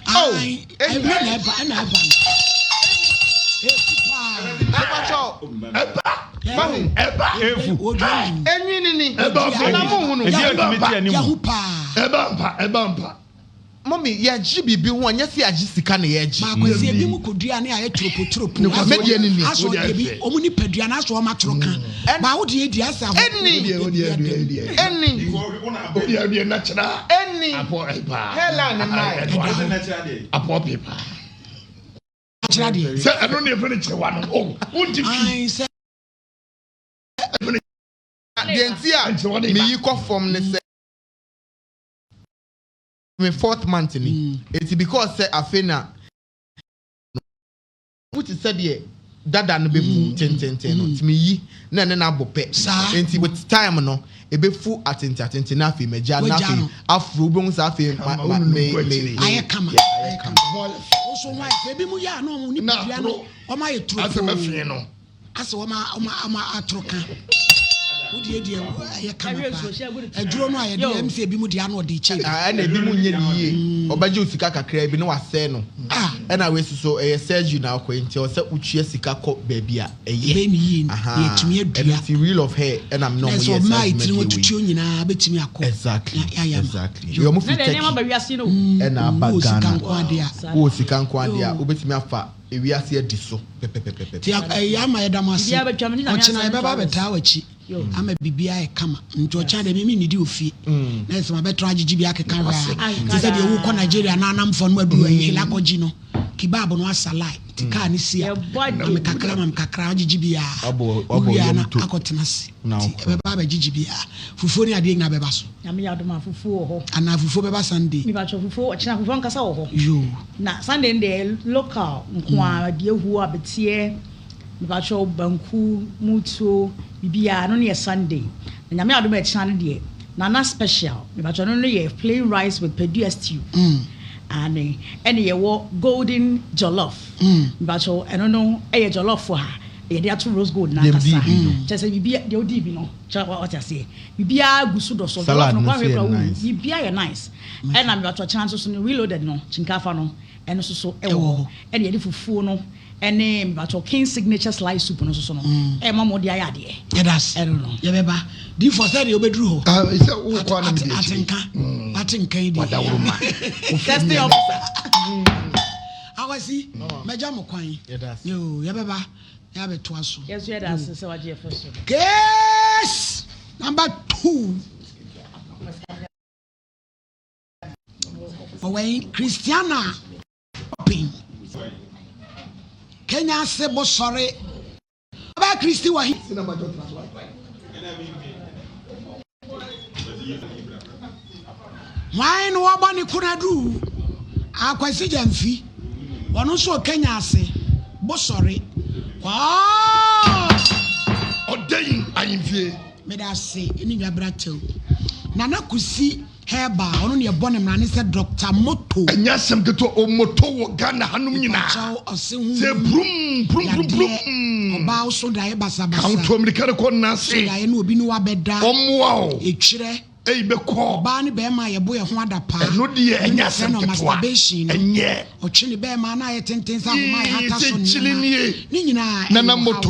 ai na eba eba efu enwi ni eba na mo hunu eba mpa mommy ya ji bibi ho anya si agi sika na ya ji ma kwasi ebi mu kodua ne aye tropo media ni aso ebi omu ni padua na aso ma tro kan ba wo de edi asa ho eni odi natural eni apo eba hela ne mai apo pepa natural de se eno ne fene chewa no o unti ai se de ntia me yi ko form ne se my 4th month ni it's because say afena put it said here dada no be fu 10 no timi yi na ne na bope enti with time no e be fu atenti na afi meja na afi afro bo nsa afi me aye kama o so why ebi mu ya no mu ni bia no o ma ye tro asema fi no ase o ma atroka odi aye kama aduro no aye de MC ebi mu dia no de che na ebi mu nye ni yie obaje osika kakra ebi no wase no na we so e Serge na akwenti o se utue sika ko baabi a eye be ni yie ye timi adua it's wheel of hair and I'm not so my tiri wotutu nyina betimi akọ exactly yo mu fit na ba wiase no na abagana wo sika nko ade a obetimi afa ewiase adi so pepepepe ti ya ma edamase ochina ebe ba beta wachi ama bibia e kama nti ocha de mimi nidi ofie na se ma betra agigi bia keka ra ti se de wo ko Nigeria na anamfo no adu ahila kogi no kibabo no asalai ti ka ni sia am kakra agigi bia na akotenase ebe ba ba agigi bia fufuo ni ade nya beba so na me yadoma fufuo ho ana fufuo beba Sunday mi ba cho fufuo ochina fufuo nkasa ho yo na Sunday de local nkwa de hu abetie mi ba cho banku mutuo bibia no ne Sunday na me adoma echina no de nana special mi ba cho no ye plain rice with pedu stew and ye wo golden jollof mi ba cho eno no jollof for her ye dey to rose gold na kasa just bibia de odi bi no cha what I say bibia gusu do so no kwa bibia ye nice and na mi ba cho chance so no reloaded no chinkafa no eno so ewo and ye dey fufuo no ene mi ba cho king signature slice soup no so no e mama odi aya de ye das I don't know ye beba di for say de obedru ho say wo kwa na mi de atenka idi wadawroma testing officer awasi meja mo kwan yo ye beba ya beto aso yes you das say waje first case number 2 Owen Christiana Pin Kenya sebo sorry ba Christy wa hi wine wo ba ni kunadu akwasi jamfi wono so Kenya ase bo sorry odayin ayimfie me da se eni nwa bratew nana kusi heba ono ne bone mrane se Dr. Moto anya sem keto o moto wo Ghana hanum nyina se brum oba so da e basa kan to America ko na se ya no obi no wabeda omwa o etwire be ko oba ne be ma ye bo ye ho adapa no de anya sem keto masturbation enye otwe ne be ma na ye tenten sa ho ma ye hata so ni ni nyina nana moto